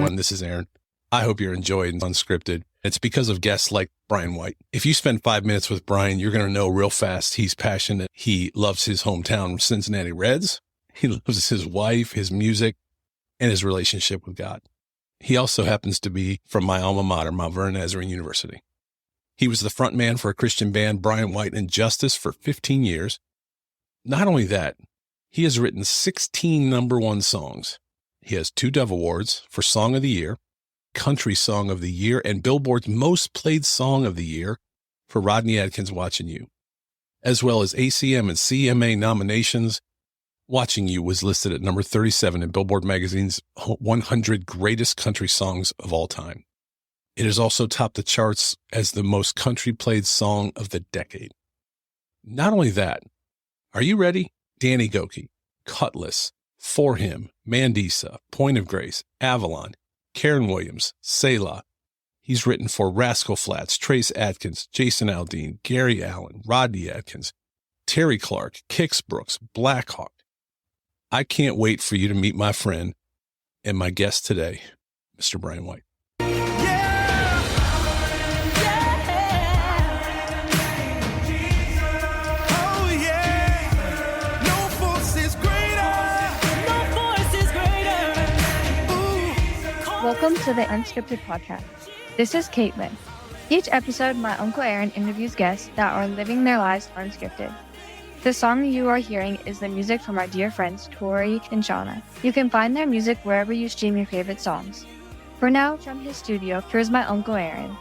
everyone. This is Aaron. I hope you're enjoying Unscripted. It's because of guests like Brian White. If you spend 5 minutes with Brian, you're going to know real fast he's passionate. He loves his hometown Cincinnati Reds. He loves his wife, his music, and his relationship with God. He also happens to be from my alma mater, Mount Vernon Nazarene University. He was the frontman for a Christian band, Brian White and Justice, for 15 years. Not only that, he has written 16 number one songs. He has 2 Dove Awards for Song of the Year, Country Song of the Year, and Billboard's Most Played Song of the Year for Rodney Atkins' Watching You, as well as ACM and CMA nominations. Watching You was listed at number 37 in Billboard Magazine's 100 Greatest Country Songs of All Time. It has also topped the charts as the most country played song of the decade. Not only that, are you ready? Danny Gokey, Cutlass, For Him, Mandisa, Point of Grace, Avalon, Karen Williams, Selah. He's written for Rascal Flatts, Trace Atkins, Jason Aldean, Gary Allen, Rodney Atkins, Terry Clark, Kix Brooks, Blackhawk. I can't wait for you to meet my friend and my guest today, Mr. Brian White. Welcome to the Unscripted Podcast. This is Caitlin. Each episode, my Uncle Aaron interviews guests that are living their lives unscripted. The song you are hearing is the music from our dear friends Tori and Shauna. You can find their music wherever you stream your favorite songs. For now, from his studio, here's my Uncle Aaron.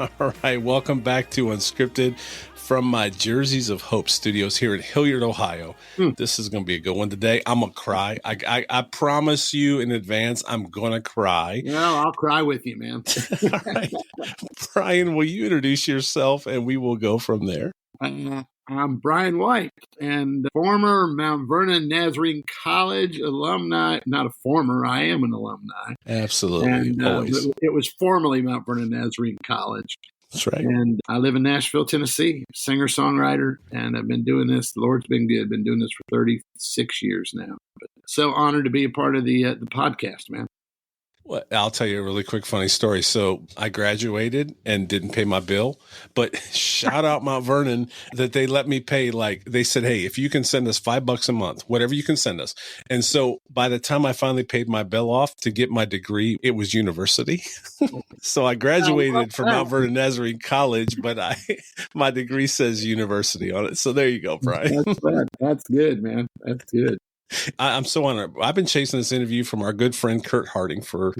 All right, welcome back to Unscripted from my Jerseys of Hope studios here in Hilliard, Ohio. This is going to be a good one today. I'm going to cry. I promise you in advance, I'm going to cry. Well, I'll cry with you, man. All right. Brian, will you introduce yourself and we will go from there? I'm Brian White, and former Mount Vernon Nazarene College alumni. Not a former, I am an alumni. Absolutely, and, always. It was formerly Mount Vernon Nazarene College. That's right. And I live in Nashville, Tennessee, singer-songwriter, and I've been doing this. The Lord's been good. Been doing this for 36 years now. But so honored to be a part of the podcast, man. Well, I'll tell you a really quick funny story. So I graduated and didn't pay my bill, but shout out Mount Vernon that they let me pay. Like they said, hey, if you can send us $5 a month, whatever you can send us. And so by the time I finally paid my bill off to get my degree, it was university. So I graduated from Mount Vernon Nazarene College, but my degree says university on it. So there you go, Brian. That's good, man. That's good. I'm so honored. I've been chasing this interview from our good friend Kurt Harding for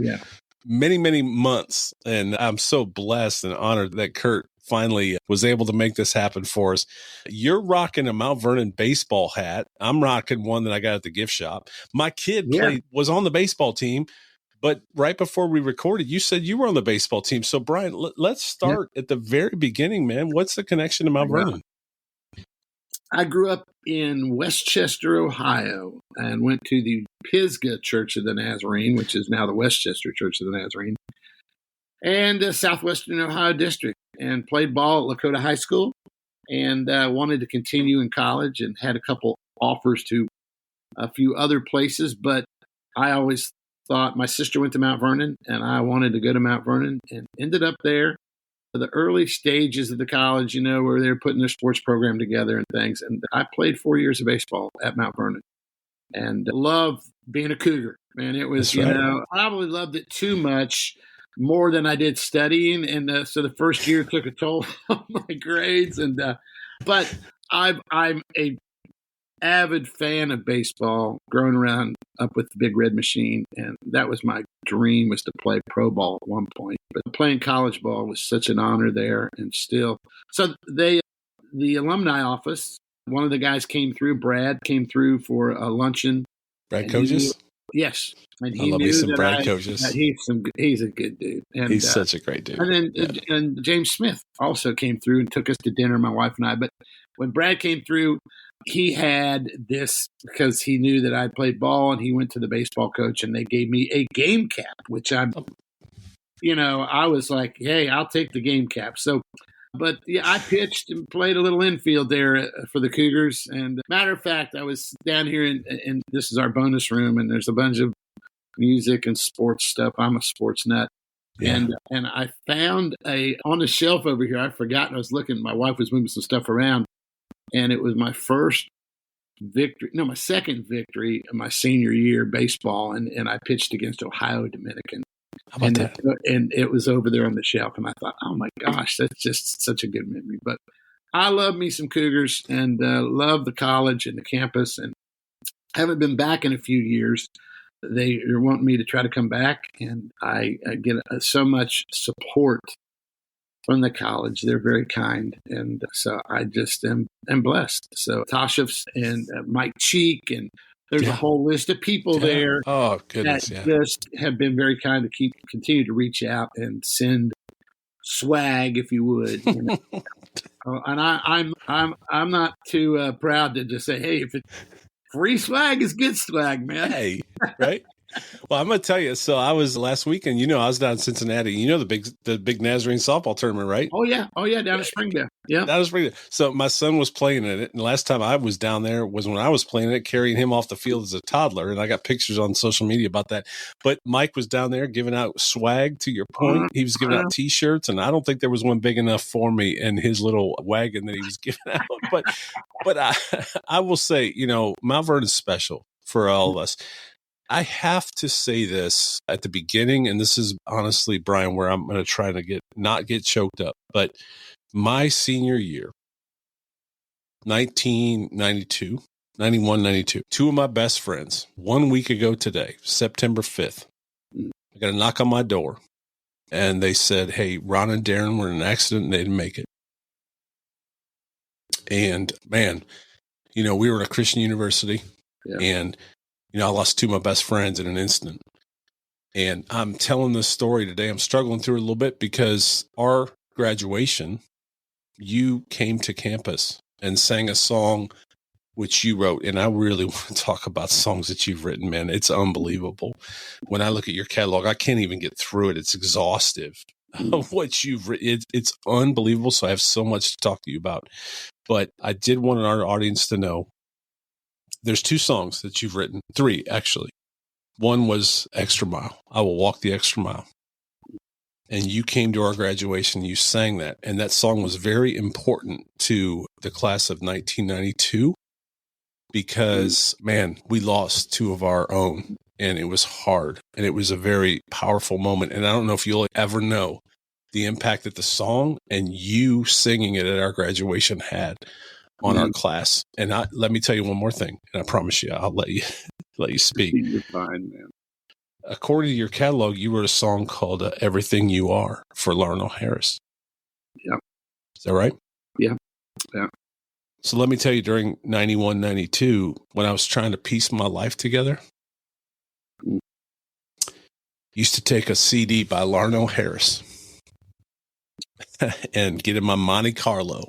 many, many months. And I'm so blessed and honored that Kurt finally was able to make this happen for us. You're rocking a Mount Vernon baseball hat. I'm rocking one that I got at the gift shop. My kid was on the baseball team. But right before we recorded, you said you were on the baseball team. So, Brian, let's start at the very beginning, man. What's the connection to Mount Vernon? I grew up in Westchester, Ohio, and went to the Pisgah Church of the Nazarene, which is now the Westchester Church of the Nazarene, and the Southwestern Ohio District, and played ball at Lakota High School, and wanted to continue in college and had a couple offers to a few other places, but I always thought my sister went to Mount Vernon, and I wanted to go to Mount Vernon, and ended up there. The early stages of the college, where they're putting their sports program together and things. And I played 4 years of baseball at Mount Vernon and loved being a Cougar. Man, it was, I probably loved it too much, more than I did studying. And so the first year took a toll on my grades. But I'm a avid fan of baseball, growing around up with the Big Red Machine, and that was my dream, was to play pro ball at one point. But playing college ball was such an honor there, and still. So the alumni office, one of the guys came through, Brad came through for a luncheon. Brad Kojas? Yes. And I love me some Brad Kojas. He's a good dude. And, he's such a great dude. And then and James Smith also came through and took us to dinner, my wife and I. But when Brad came through, he had this because he knew that I played ball, and he went to the baseball coach, and they gave me a game cap, which I was like, hey, I'll take the game cap. So But yeah, I pitched and played a little infield there for the Cougars. And matter of fact, I was down here and this is our bonus room, and there's a bunch of music and sports stuff. I'm a sports nut. Yeah. And I found on the shelf over here, I forgot, I was looking, my wife was moving some stuff around, and it was my second victory in my senior year baseball, and I pitched against Ohio Dominican. How about that? And it was over there on the shelf, and I thought, oh my gosh, that's just such a good memory. But I love me some Cougars, and love the college and the campus, and haven't been back in a few years. They are wanting me to try to come back, and I get so much support from the college. They're very kind, and so I just am blessed. So Tasha and Mike Cheek, and there's a whole list of people there. Oh goodness, that just have been very kind to continue to reach out and send swag, if you would. You know? And I'm not too proud to just say, hey, if it's free swag is good swag, man. Hey, right? Well, I'm going to tell you. So I was last weekend, I was down in Cincinnati. The big Nazarene softball tournament, right? Oh yeah. Down in Springdale. Yeah. Down in Springdale. So my son was playing in it. And last time I was down there was when I was playing it, carrying him off the field as a toddler. And I got pictures on social media about that. But Mike was down there giving out swag, to your point. He was giving out T-shirts. And I don't think there was one big enough for me in his little wagon that he was giving out. But I will say, Mount Vernon is special for all of us. I have to say this at the beginning, and this is honestly, Brian, where I'm going to try to not get choked up. But my senior year, 1992, 91, 92, two of my best friends, 1 week ago today, September 5th, I got a knock on my door, and they said, hey, Ron and Darren were in an accident and they didn't make it. And man, we were at a Christian university, and I lost two of my best friends in an instant. And I'm telling this story today. I'm struggling through it a little bit because our graduation, you came to campus and sang a song which you wrote. And I really want to talk about songs that you've written, man. It's unbelievable. When I look at your catalog, I can't even get through it. It's exhaustive of what you've written. It's unbelievable. So I have so much to talk to you about. But I did want our audience to know there's two songs that you've written, three actually. One was Extra Mile. I Will Walk the Extra Mile. And you came to our graduation, you sang that. And that song was very important to the class of 1992 because, man, we lost two of our own and it was hard. And it was a very powerful moment. And I don't know if you'll ever know the impact that the song and you singing it at our graduation had on our class. And let me tell you one more thing, and I promise you, I'll let you speak. You're fine, man. According to your catalog, you wrote a song called Everything You Are for Larnell Harris. Yeah. Is that right? Yeah. So let me tell you, during 91, 92, when I was trying to piece my life together, used to take a CD by Larnell Harris and get in my Monte Carlo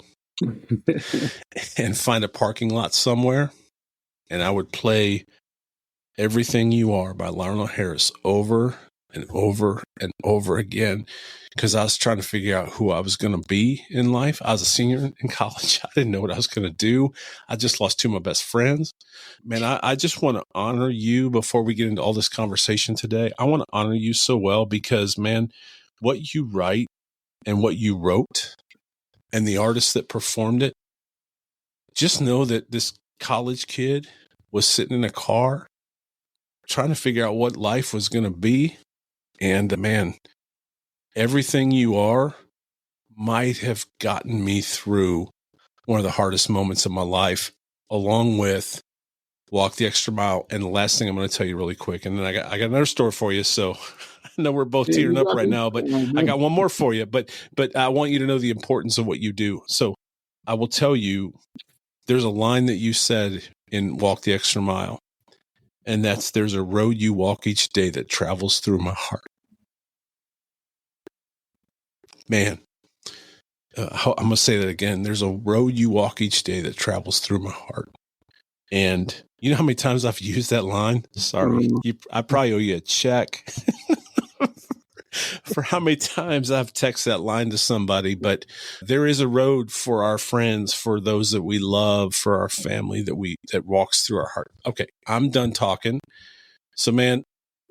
and find a parking lot somewhere, and I would play Everything You Are by Vernon Harris over and over and over again because I was trying to figure out who I was going to be in life. I was a senior in college. I didn't know what I was going to do. I just lost two of my best friends. Man, I just want to honor you before we get into all this conversation today. I want to honor you so well because, man, what you write and what you wrote and the artist that performed it, just know that this college kid was sitting in a car trying to figure out what life was going to be. And man, Everything You Are might have gotten me through one of the hardest moments of my life, along with Walk the Extra Mile. And the last thing I'm going to tell you really quick, and then I got another story for you. So I know we're both tearing up right now, but I got one more for you. But I want you to know the importance of what you do. So I will tell you, there's a line that you said in Walk the Extra Mile, and that's, there's a road you walk each day that travels through my heart. Man, I'm going to say that again. There's a road you walk each day that travels through my heart. And you know how many times I've used that line? Sorry. I probably owe you a check for how many times I've texted that line to somebody, but there is a road for our friends, for those that we love, for our family that walks through our heart. Okay, I'm done talking. So, man,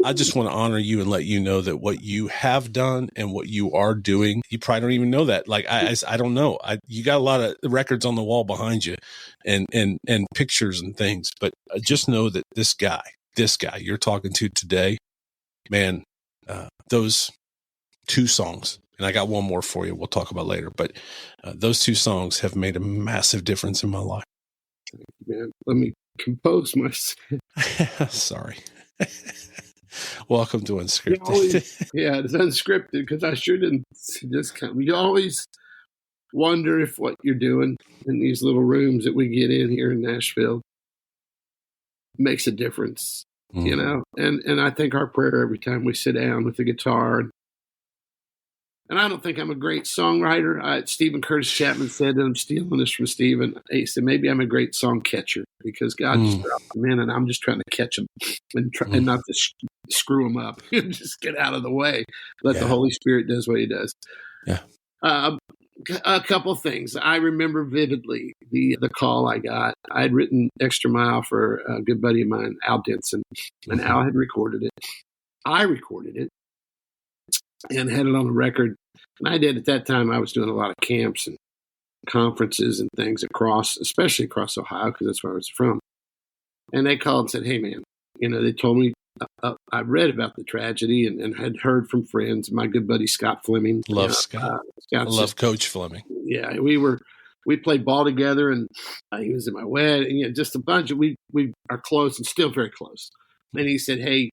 I just want to honor you and let you know that what you have done and what you are doing, you probably don't even know that. Like, I don't know. You got a lot of records on the wall behind you and pictures and things, but just know that this guy you're talking to today, man, those two songs, and I got one more for you we'll talk about later, but those two songs have made a massive difference in my life. Man, let me compose myself. Sorry. Welcome to Unscripted. It's unscripted because I sure didn't just come. You always wonder if what you're doing in these little rooms that we get in here in Nashville makes a difference, you know? And I think our prayer every time we sit down with the guitar, and I don't think I'm a great songwriter. Stephen Curtis Chapman said, and I'm stealing this from Stephen, he said, maybe I'm a great song catcher because God just dropped them in and I'm just trying to catch them and not to screw them up. Just get out of the way. Let the Holy Spirit does what he does. Yeah. A couple things. I remember vividly the call I got. I had written Extra Mile for a good buddy of mine, Al Denson, and Al had recorded it. I recorded it and had it on the record. And I did at that time, I was doing a lot of camps and conferences and things especially across Ohio, because that's where I was from. And they called and said, hey, man, they told me, I read about the tragedy and had heard from friends. My good buddy, Scott Fleming. Love Scott. I love Coach Fleming. Yeah, we played ball together and he was at my wedding, just a bunch of, we are close and still very close. And he said, hey,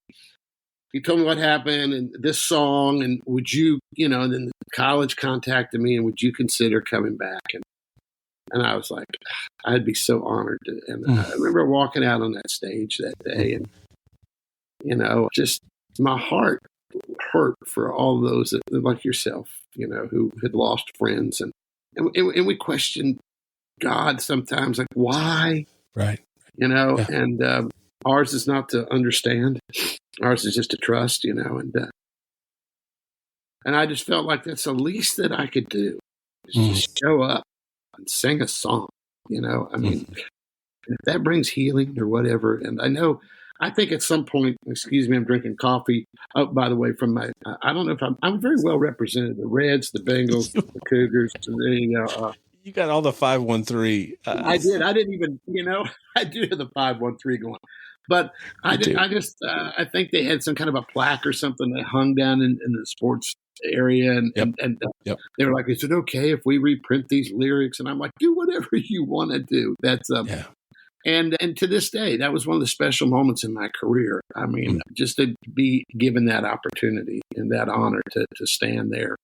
he told me what happened and this song, and would you, and then the college contacted me and would you consider coming back? And I was like, I'd be so honored. And I remember walking out on that stage that day and, just my heart hurt for all those that, like yourself, who had lost friends. And we questioned God sometimes, like, why? Right. And ours is not to understand. Ours is just to trust, and I just felt like that's the least that I could do, is just show up and sing a song, I mean, if that brings healing or whatever. And I think at some point, excuse me, I'm drinking coffee. Oh, by the way, from I don't know if I'm very well represented. The Reds, the Bengals, the Cougars, you got all the 513. I did. I didn't even, I do have the 513 going. But I think they had some kind of a plaque or something that hung down in the sports area. And they were like, is it okay if we reprint these lyrics? And I'm like, do whatever you want to do. That's And to this day, that was one of the special moments in my career. I mean, just to be given that opportunity and that honor to stand there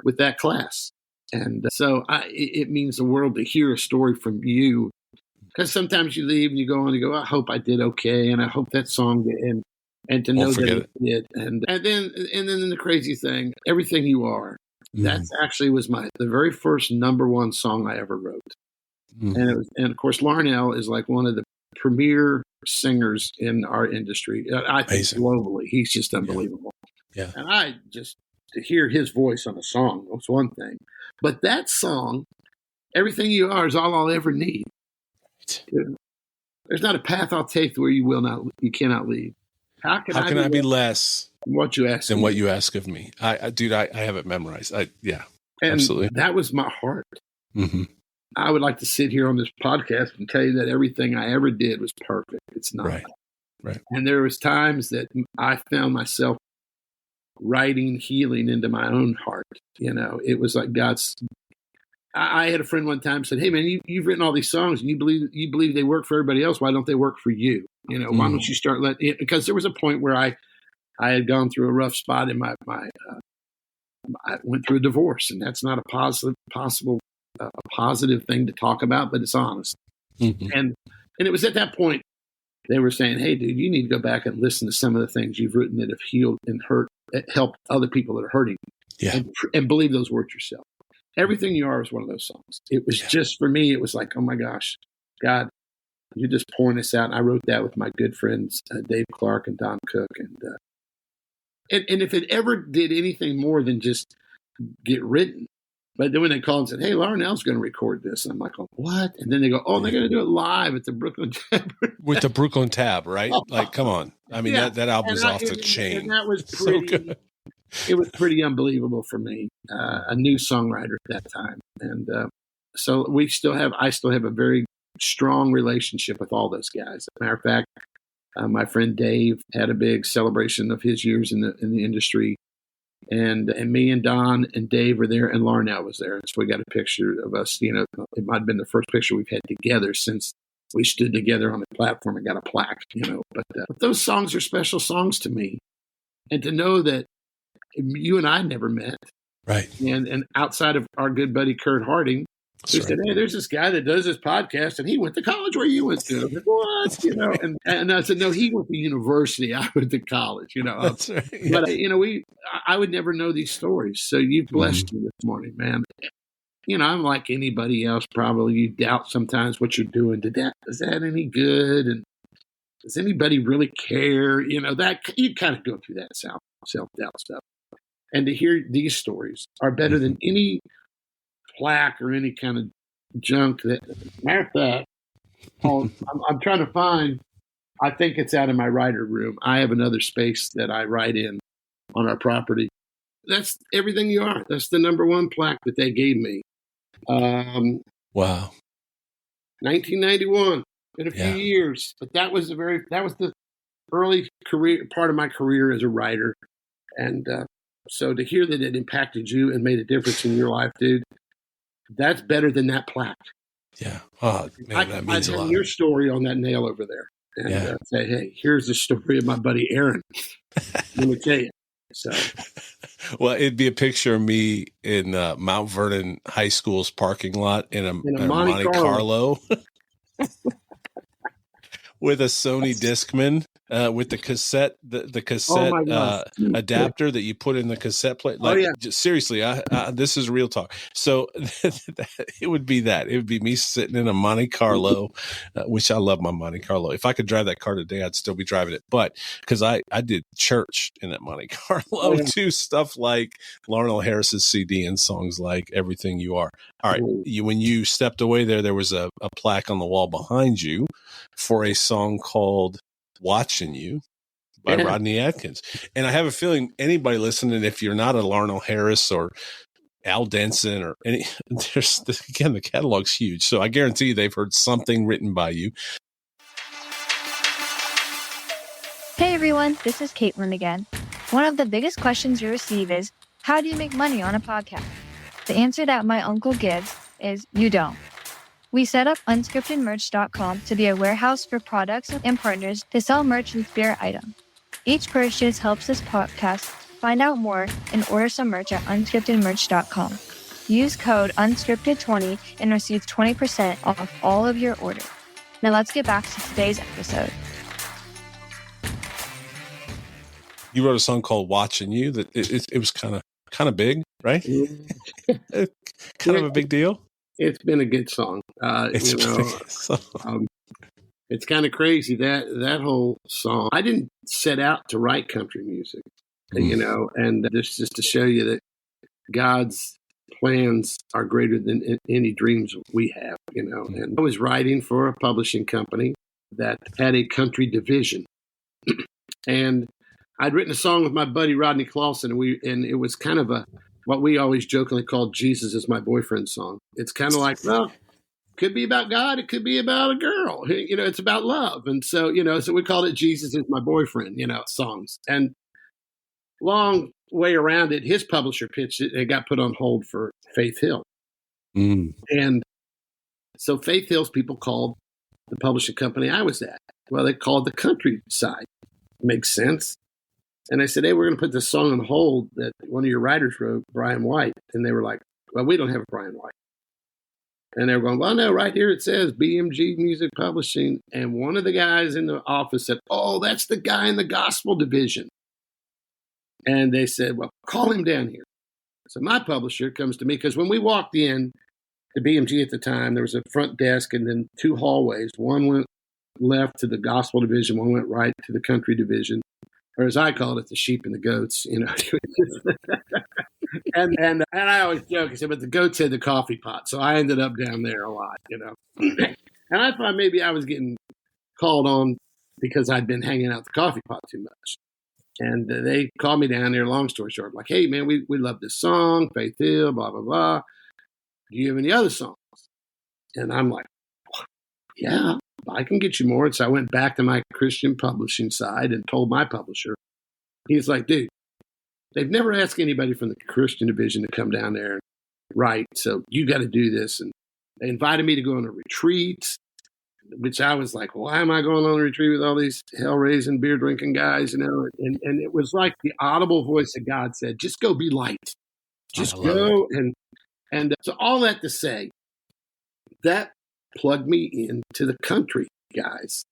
with that class. And so it means the world to hear a story from you. Because sometimes you leave and you go on and go, I hope I did okay, and I hope that song did, and to know that it did. And then the crazy thing, Everything You Are, that's actually was the very first number one song I ever wrote. And of course Larnell is like one of the premier singers in our industry. I think globally, he's just unbelievable. Yeah. And to hear his voice on a song was one thing, but that song, Everything You Are, is all I'll ever need. There's not a path I'll take where you cannot lead. How can I be less than what you ask of me? I have it memorized. Absolutely. That was my heart. I would like to sit here on this podcast and tell you that everything I ever did was perfect. It's not. Right. And there was times that I found myself writing healing into my own heart. It was like God's. I had a friend one time said, hey, man, you've written all these songs and you believe they work for everybody else. Why don't they work for you? Why don't you start letting it? Because there was a point where I had gone through a rough spot in my I went through a divorce, and that's not a positive thing to talk about, but it's honest. And it was at that point they were saying, hey, dude, you need to go back and listen to some of the things you've written that have healed and helped other people that are hurting. Yeah. And believe those words yourself. Everything You Are was one of those songs. It was just, for me, it was like, oh my gosh, God, you're just pouring this out. And I wrote that with my good friends, Dave Clark and Don Cook. And if it ever did anything more than just get written, but then when they called and said, "Hey, Larnell's going to record this," and I'm like, "Oh, what?" And then they go, "Oh, they're going to do it live at the Brooklyn Tavern." With the Brooklyn Tab, right? Like, come on. I mean, Yeah. that album is off the And chain. that was So pretty. good. It was pretty unbelievable for me, a new songwriter at that time, and so I still have a very strong relationship with all those guys. As a matter of fact, my friend Dave had a big celebration of his years in the industry, and me and Don and Dave were there, and Larnell was there. So we got a picture of us. You know, it might have been the first picture we've had together since we stood together on the platform and got a plaque. You know, but those songs are special songs to me, and to know that you and I never met, Right. and outside of our good buddy Kurt Harding, who said, "Hey, there's this guy that does this podcast, and he went to college where you went to." I was like, "What?" You know, and I said, "No, he went to university. I went to college." You know, That's right. Yeah. but you know, I would never know these stories. So you've blessed me this morning, man. You know, I'm like anybody else. Probably you doubt sometimes what you're doing. Is that any good? And does anybody really care? You know, that you kind of go through that self-doubt stuff. And to hear these stories are better than any plaque or any kind of junk. Matter of fact, I'm trying to find. I think it's out in my writer room. I have another space that I write in on our property. That's Everything You Are. That's the number one plaque that they gave me. Wow. 1991. In a few years, but that was the early part of my career as a writer, and so to hear that it impacted you and made a difference in your life, dude, that's better than that plaque. Yeah. Oh, man, that means a lot. Your story on that nail over there, and say, "Hey, here's the story of my buddy Aaron." Let me tell you. So, well, it'd be a picture of me in Mount Vernon High School's parking lot in a Monte Carlo. With a Sony Discman, with the cassette, the cassette adapter that you put in the cassette plate. Like, seriously, this is real talk. So it would be that. It would be me sitting in a Monte Carlo, which I love my Monte Carlo. If I could drive that car today, I'd still be driving it. But because I did church in that Monte Carlo too, stuff like Larnell Harris's CD and songs like Everything You Are. All right, when you stepped away there was a plaque on the wall behind you for a song called Watching You by Rodney Atkins. And I have a feeling anybody listening, if you're not a Larnell Harris or Al Denson or any, the catalog's huge. So I guarantee you they've heard something written by you. Hey everyone, this is Caitlin again. One of the biggest questions you receive is, how do you make money on a podcast? The answer that my uncle gives is, you don't. We set up unscriptedmerch.com to be a warehouse for products and partners to sell merch and spirit items. Each purchase helps this podcast find out more and order some merch at unscriptedmerch.com. Use code unscripted20 and receive 20% off all of your orders. Now let's get back to today's episode. You wrote a song called Watching You that it was kind of big, right? Kind of a big deal. It's been a good song. It's kind of crazy that whole song. I didn't set out to write country music, and this just to show you that God's plans are greater than any dreams we have, And I was writing for a publishing company that had a country division, and I'd written a song with my buddy Rodney Clausen, and it was kind of what we always jokingly called Jesus Is My Boyfriend song. It's kind of like, well, it could be about God, it could be about a girl, it's about love. And so, so we called it Jesus Is My Boyfriend, songs. And long way around it, his publisher pitched it and it got put on hold for Faith Hill. And so Faith Hill's people called the publishing company I was at. Well, they called the country side. Makes sense. And I said, hey, we're going to put this song on hold that one of your writers wrote, Brian White. And they were like, well, we don't have a Brian White. And they were going, well, no, right here it says BMG Music Publishing. And one of the guys in the office said, oh, that's the guy in the gospel division. And they said, well, call him down here. So my publisher comes to me because when we walked in to BMG at the time, there was a front desk and then two hallways. One went left to the gospel division, one went right to the country division. or as I called it, the sheep and the goats, and I always joke, I said, but the goats had the coffee pot. So I ended up down there a lot, And I thought maybe I was getting called on because I'd been hanging out the coffee pot too much. And they called me down there, long story short, like, hey, man, we love this song, Faith Hill, blah, blah, blah. Do you have any other songs? And I'm like, yeah, I can get you more. And so I went back to my Christian publishing side and told my publisher. He's like, dude, they've never asked anybody from the Christian division to come down there and write. So you got to do this. And they invited me to go on a retreat, which I was like, why am I going on a retreat with all these hell-raising, beer-drinking guys, And it was like the audible voice of God said, just go be light. Just go. And so all that to say, that plugged me into the country, guys.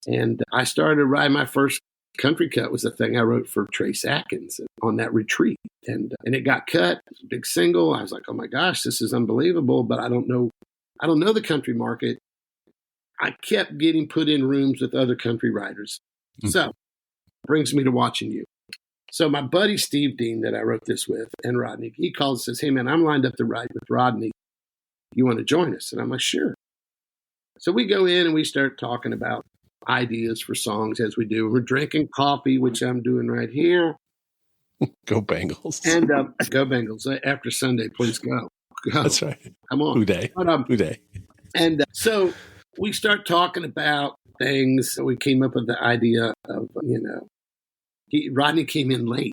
And I started to write my first country cut was the thing I wrote for Trace Atkins on that retreat. And it got cut. It was a big single. I was like, oh my gosh, this is unbelievable, but I don't know the country market. I kept getting put in rooms with other country writers. Mm-hmm. So brings me to Watching You. So my buddy Steve Dean that I wrote this with and Rodney, he calls and says, hey man, I'm lined up to write with Rodney. You want to join us? And I'm like, sure. So we go in and we start talking about ideas for songs as we do. We're drinking coffee, which I'm doing right here. Go Bengals. And go Bengals. After Sunday, please go. That's right. Come on. Who day? Who day? And so we start talking about things. We came up with the idea of, Rodney came in late.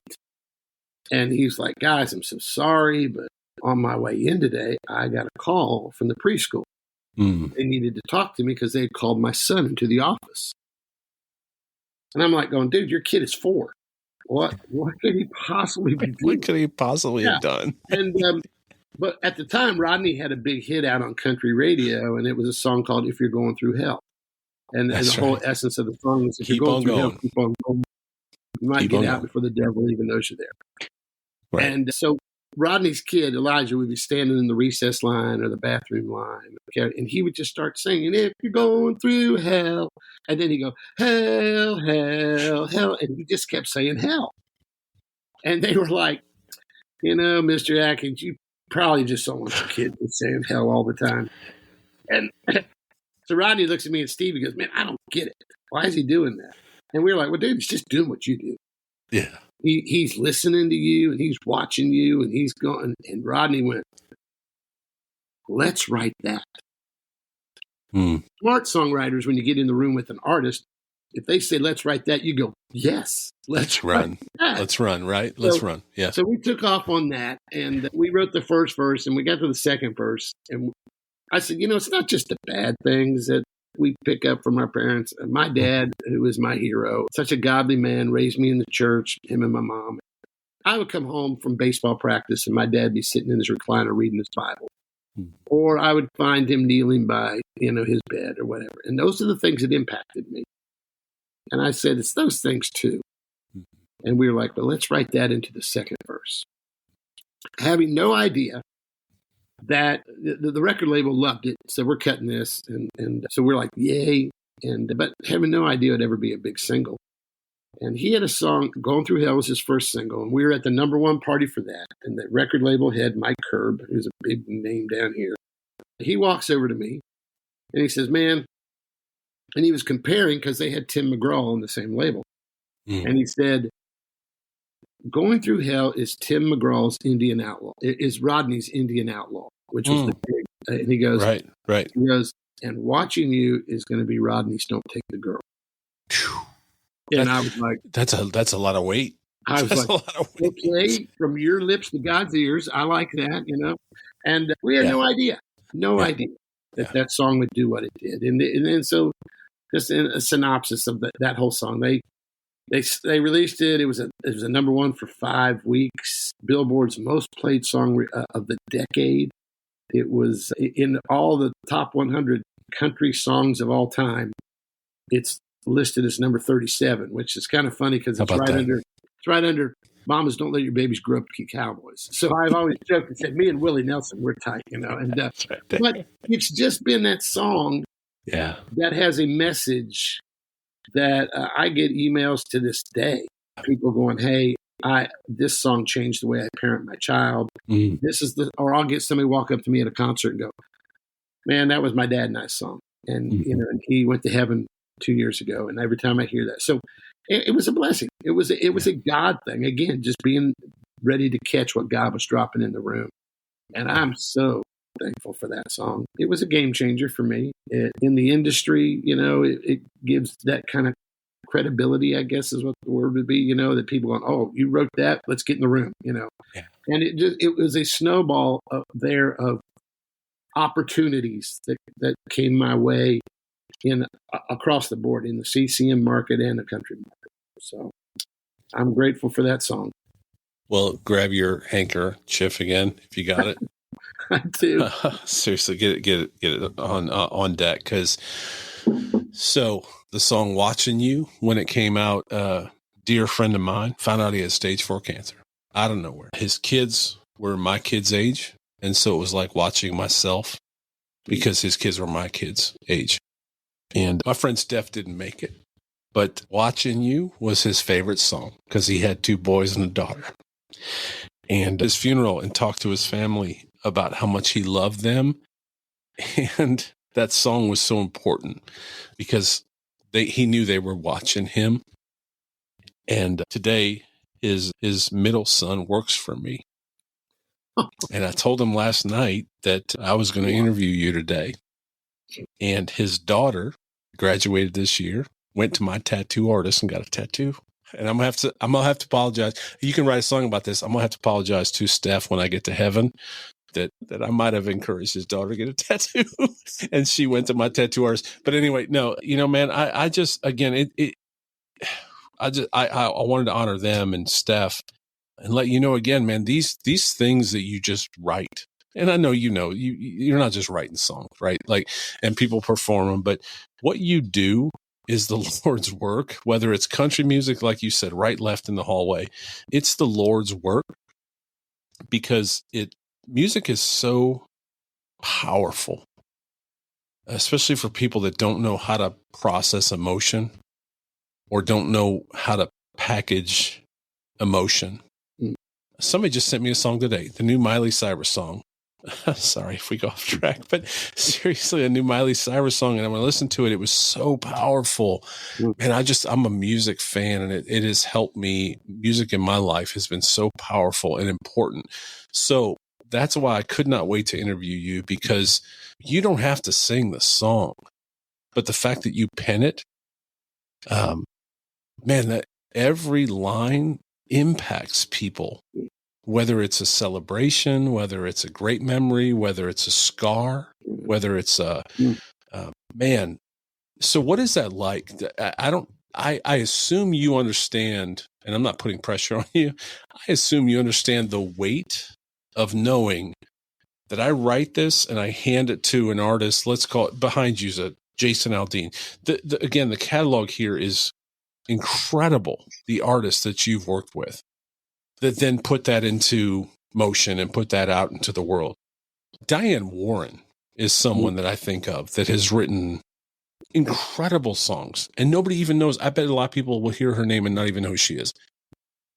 And he's like, guys, I'm so sorry, but on my way in today, I got a call from the preschool. They needed to talk to me because they had called my son into the office. And I'm like going, dude, your kid is 4. What could he possibly be doing? What could he possibly have done? And but at the time, Rodney had a big hit out on country radio, and it was a song called If You're Going Through Hell. And the whole essence of the song is, if you're going through hell, keep on going. You might get out before the devil even knows you're there. Right. And so Rodney's kid, Elijah, would be standing in the recess line or the bathroom line, and he would just start singing, if you're going through hell. And then he'd go, hell, hell, hell. And he just kept saying hell. And they were like, Mr. Atkins, you probably just don't want your kid to saying hell all the time. And so Rodney looks at me and Steve, he goes, man, I don't get it. Why is he doing that? And we were like, well, dude, he's just doing what you do. Yeah. He's listening to you and he's watching you and he's going. And Rodney went, let's write that. Smart songwriters, when you get in the room with an artist, if they say, let's write that, you go, yes, let's run. Let's run, right? Let's run. Yeah. So we took off on that and we wrote the first verse and we got to the second verse. And I said, it's not just the bad things that we pick up from our parents. My dad, who is my hero, such a godly man, raised me in the church, him and my mom. I would come home from baseball practice and my dad be sitting in his recliner reading his Bible. Or I would find him kneeling by, his bed or whatever. And those are the things that impacted me. And I said, it's those things too. And we were like, well, let's write that into the second verse. Having no idea that the record label loved it. So we're cutting this. And so we're like, yay. But having no idea it'd ever be a big single. And he had a song, Going Through Hell was his first single. And we were at the #1 party for that. And the record label head, Mike Curb, who's a big name down here, he walks over to me and he says, man, and he was comparing because they had Tim McGraw on the same label. And he said, Going Through Hell is Tim McGraw's Indian Outlaw. It is Rodney's Indian Outlaw, which was the big. And he goes, right. He goes, and Watching You is going to be Rodney's Don't Take the Girl. And I was like, that's a lot of weight. I was like, okay, from your lips to God's ears. I like that, And we had no idea that song would do what it did. And then so just in a synopsis of that whole song, they released it. It was a #1 for 5 weeks. Billboard's most played song of the decade. It was in all the top 100 country songs of all time. It's listed as number 37, which is kind of funny because it's right under Mamas Don't Let Your Babies Grow Up to Be Cowboys. So I've always joked and said, me and Willie Nelson, we're tight, And but it's just been that song that has a message that I get emails to this day people going, hey, this song changed the way I parent my child. This is or I'll get somebody walk up to me at a concert and go, man, that was my dad and I's song. And, and he went to heaven 2 years ago. And every time I hear that, so it was a blessing. It was a God thing. Again, just being ready to catch what God was dropping in the room. And I'm so thankful for that song. It was a game changer for me in the industry. It gives that kind of credibility, I guess is what the word would be, that people going, oh, you wrote that, let's get in the room, And it was a snowball there of opportunities that came my way across the board in the CCM market and the country market. So I'm grateful for that song. Well, grab your handkerchief again if you got it. I do. Seriously, get it on deck, because so the song "Watching You," when it came out, a dear friend of mine found out he had stage 4 cancer out of nowhere. His kids were my kids' age, and so it was like watching myself, because his kids were my kids' age. And my friend Steph didn't make it, but "Watching You" was his favorite song because he had 2 boys and a daughter. And his funeral, and talked to his family about how much he loved them. And that song was so important because he knew they were watching him. And today his middle son works for me. And I told him last night that I was going to interview you today. And his daughter graduated this year, went to my tattoo artist and got a tattoo. And I'm gonna have to apologize. You can write a song about this. I'm gonna have to apologize to Steph when I get to heaven that I might have encouraged his daughter to get a tattoo, and she went to my tattoo artist. But anyway, no, man, I just, again, I wanted to honor them and Steph and let you know again, man, these things that you just write. And I know, you're not just writing songs, right? Like, and people perform them, but what you do is the Lord's work, whether it's country music, like you said, right, left in the hallway. It's the Lord's work, because music is so powerful, especially for people that don't know how to process emotion or don't know how to package emotion. Somebody just sent me a song today, the new Miley Cyrus song. Sorry if we go off track, but seriously, a new Miley Cyrus song. And when I listened to it, it was so powerful. And I'm a music fan, and it has helped me. Music in my life has been so powerful and important. So that's why I could not wait to interview you, because you don't have to sing the song, but the fact that you pen it, man, that every line impacts people. Whether it's a celebration, whether it's a great memory, whether it's a scar, whether it's man. So what is that like? I assume you understand, and I'm not putting pressure on you. I assume you understand the weight of knowing that I write this and I hand it to an artist. Let's call it, behind you, Jason Aldean. Again, the catalog here is incredible. The artists that you've worked with, that then put that into motion and put that out into the world. Diane Warren is someone that I think of that has written incredible songs, and nobody even knows. I bet a lot of people will hear her name and not even know who she is.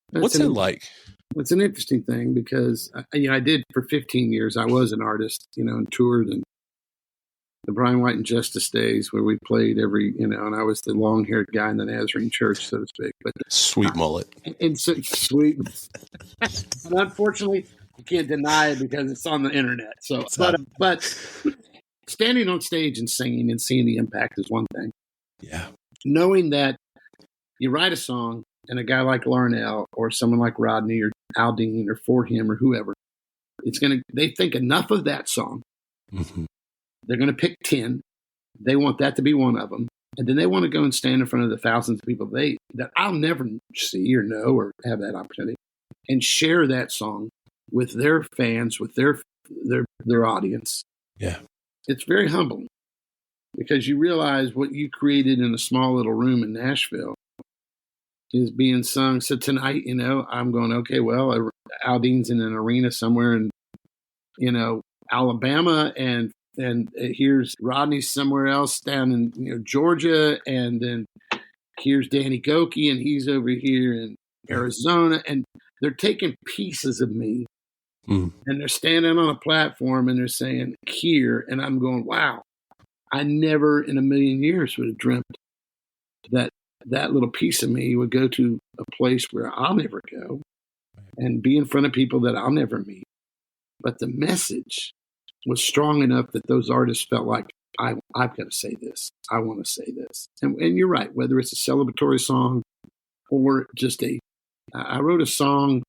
What's it like? It's an interesting thing, because I did for 15 years. I was an artist, and toured, and the Brian White and Justice days where we played every, and I was the long-haired guy in the Nazarene church, so to speak. But sweet mullet. And so sweet. And unfortunately, you can't deny it because it's on the internet. So, but standing on stage and singing and seeing the impact is one thing. Yeah. Knowing that you write a song and a guy like Larnell or someone like Rodney or Aldean or For Him or whoever, they think enough of that song. Mm-hmm. They're going to pick 10. They want that to be one of them. And then they want to go and stand in front of the thousands of people that I'll never see or know or have that opportunity, and share that song with their fans, with their audience. Yeah. It's very humbling, because you realize what you created in a small little room in Nashville is being sung. So tonight, I'm going, okay, well, Aldean's in an arena somewhere in, Alabama, and here's Rodney somewhere else down in Georgia, and then here's Danny Goki, and he's over here in Arizona, and they're taking pieces of me and they're standing on a platform and they're saying here, and I'm going, wow, I never in a million years would have dreamt that that little piece of me would go to a place where I'll never go and be in front of people that I'll never meet. But the message was strong enough that those artists felt like, I've got to say this. I want to say this. And you're right, whether it's a celebratory song or just I wrote a song,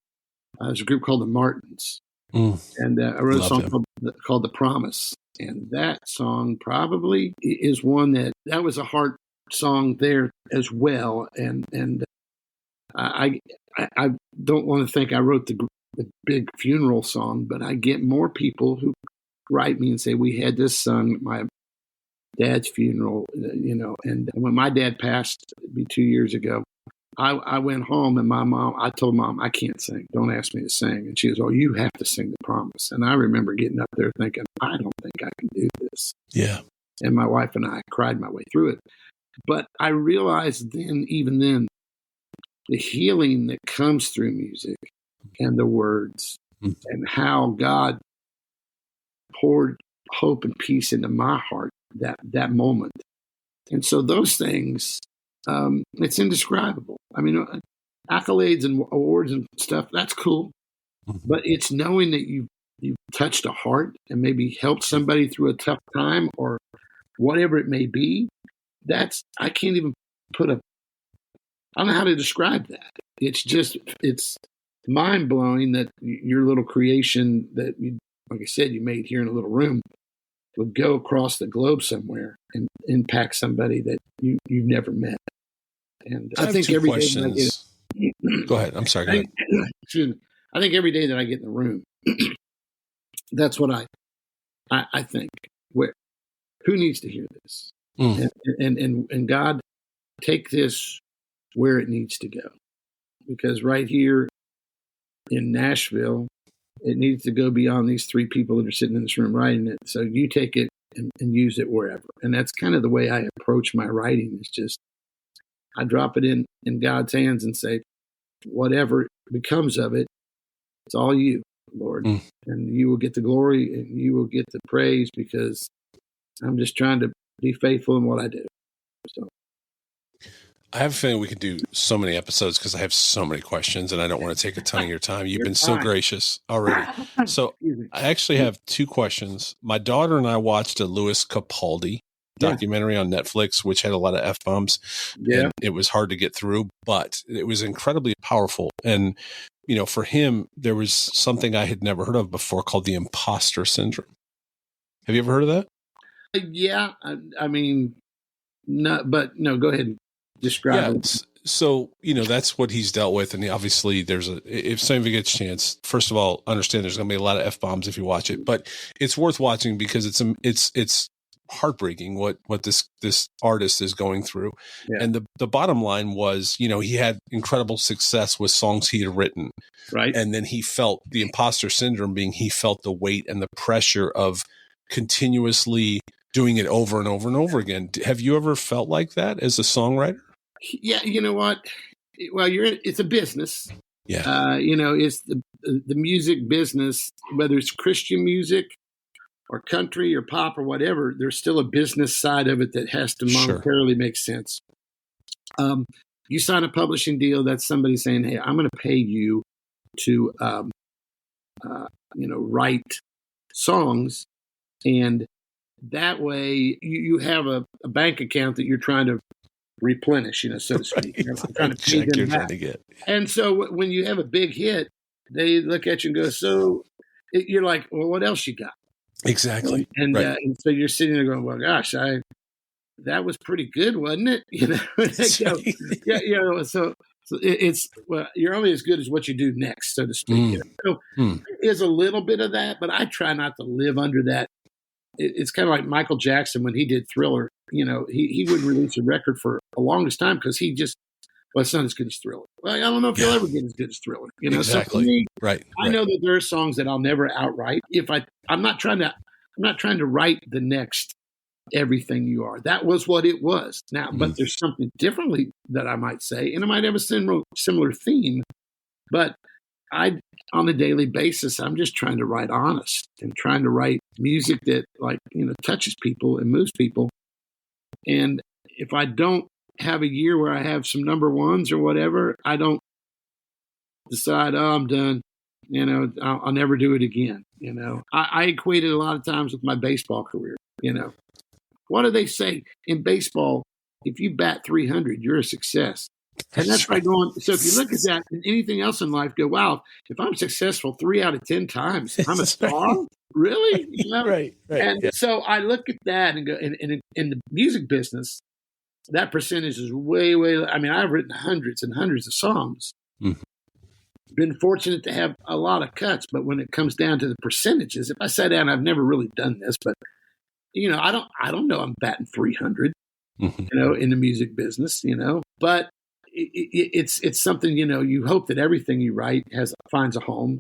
there's a group called the Martins. And I wrote a song called The Promise. And that song probably is one that was a heart song there as well. And I don't want to think I wrote the big funeral song, but I get more people who write me and say, we had this sung at my dad's funeral, and when my dad passed, it'd be 2 years ago, I went home and I told Mom, I can't sing. Don't ask me to sing. And she goes, oh, you have to sing The Promise. And I remember getting up there thinking, I don't think I can do this. Yeah. And my wife and I cried my way through it. But I realized even then, the healing that comes through music and the words and how God poured hope and peace into my heart that moment. And so those things, it's indescribable. I mean, accolades and awards and stuff, that's cool. But it's knowing that you've touched a heart and maybe helped somebody through a tough time or whatever it may be. I can't even I don't know how to describe that. It's mind blowing that your little creation that you, like I said, you made here in a little room would go across the globe somewhere and impact somebody that you've never met. And I think every questions. Day that I get, go ahead. I'm sorry. Go ahead. Excuse me. I think every day that I get in the room, that's what I think. Who needs to hear this? And God, take this where it needs to go. Because right here in Nashville, it needs to go beyond these three people that are sitting in this room writing it. So you take it and use it wherever. And that's kind of the way I approach my writing. It's just, I drop it in God's hands and say, whatever becomes of it, it's all you, Lord. And you will get the glory and you will get the praise because I'm just trying to be faithful in what I do. So I have a feeling we could do so many episodes because I have so many questions and I don't want to take a ton of your time. You've been so gracious already. So I actually have two questions. My daughter and I watched a Louis Capaldi documentary on Netflix, which had a lot of F-bombs. Yeah. And it was hard to get through, but it was incredibly powerful. And, for him, there was something I had never heard of before called the imposter syndrome. Have you ever heard of that? Yeah. I mean, no, go ahead and describe it. So, that's what he's dealt with. And obviously if somebody gets a chance, first of all, understand there's going to be a lot of F-bombs if you watch it, but it's worth watching because it's heartbreaking what this artist is going through. Yeah. And the bottom line was, he had incredible success with songs he had written. Right. And then he felt the imposter syndrome he felt the weight and the pressure of continuously doing it over and over and over again. Have you ever felt like that as a songwriter? Yeah. You know what? Well, it's a business. Yeah. It's the music business, whether it's Christian music or country or pop or whatever, there's still a business side of it that has to monetarily make sense. You sign a publishing deal, that's somebody saying, hey, I'm going to pay you to, write songs. And that way you have a bank account that you're trying to replenish, so to speak. Trying to pay them back. And so when you have a big hit, they look at you and go, you're like, well, what else you got? Exactly. And so you're sitting there going, well, gosh, that was pretty good, wasn't it? So it's, well, you're only as good as what you do next, so to speak. So there's a little bit of that, but I try not to live under that. It's kind of like Michael Jackson when he did Thriller. He wouldn't release a record for the longest time because he just, well, it's not as good as Thriller. Well, I don't know if you'll ever get as good as Thriller. Exactly. So me, I know that there are songs that I'll never outright. I'm not trying to write the next everything you are. That was what it was. Now, but there's something differently that I might say, and it might have a similar theme, but on a daily basis, I'm just trying to write honest and trying to write music that touches people and moves people. And if I don't have a year where I have some number ones or whatever, I don't decide, oh, I'm done. I'll never do it again. I equate it a lot of times with my baseball career. What do they say in baseball? If you bat 300, you're a success. And that's by going. So if you look at that and anything else in life, go, wow, if I'm successful 3 out of 10 times, I'm a star. Really? Right. And so I look at that and go, in the music business, that percentage is way, way. I mean, I've written hundreds and hundreds of songs. Mm-hmm. Been fortunate to have a lot of cuts, but when it comes down to the percentages, if I sat down, I've never really done this, but I don't know I'm batting 300, in the music business, but it's something, you hope that everything you write finds a home.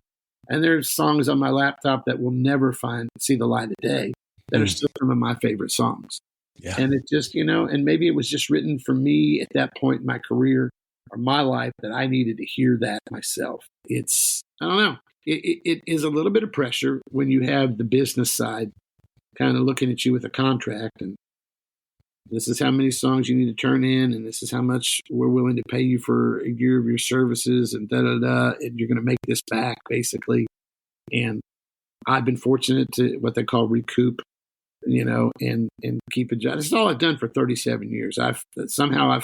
And there's songs on my laptop that will never see the light of day that are still some of my favorite songs. Yeah. And it just, and maybe it was just written for me at that point in my career or my life that I needed to hear that myself. I don't know. It is a little bit of pressure when you have the business side kind of looking at you with a contract and this is how many songs you need to turn in, and this is how much we're willing to pay you for a year of your services, and and you're going to make this back, basically. And I've been fortunate to what they call recoup, and keep a job. This is all I've done for 37 years. I've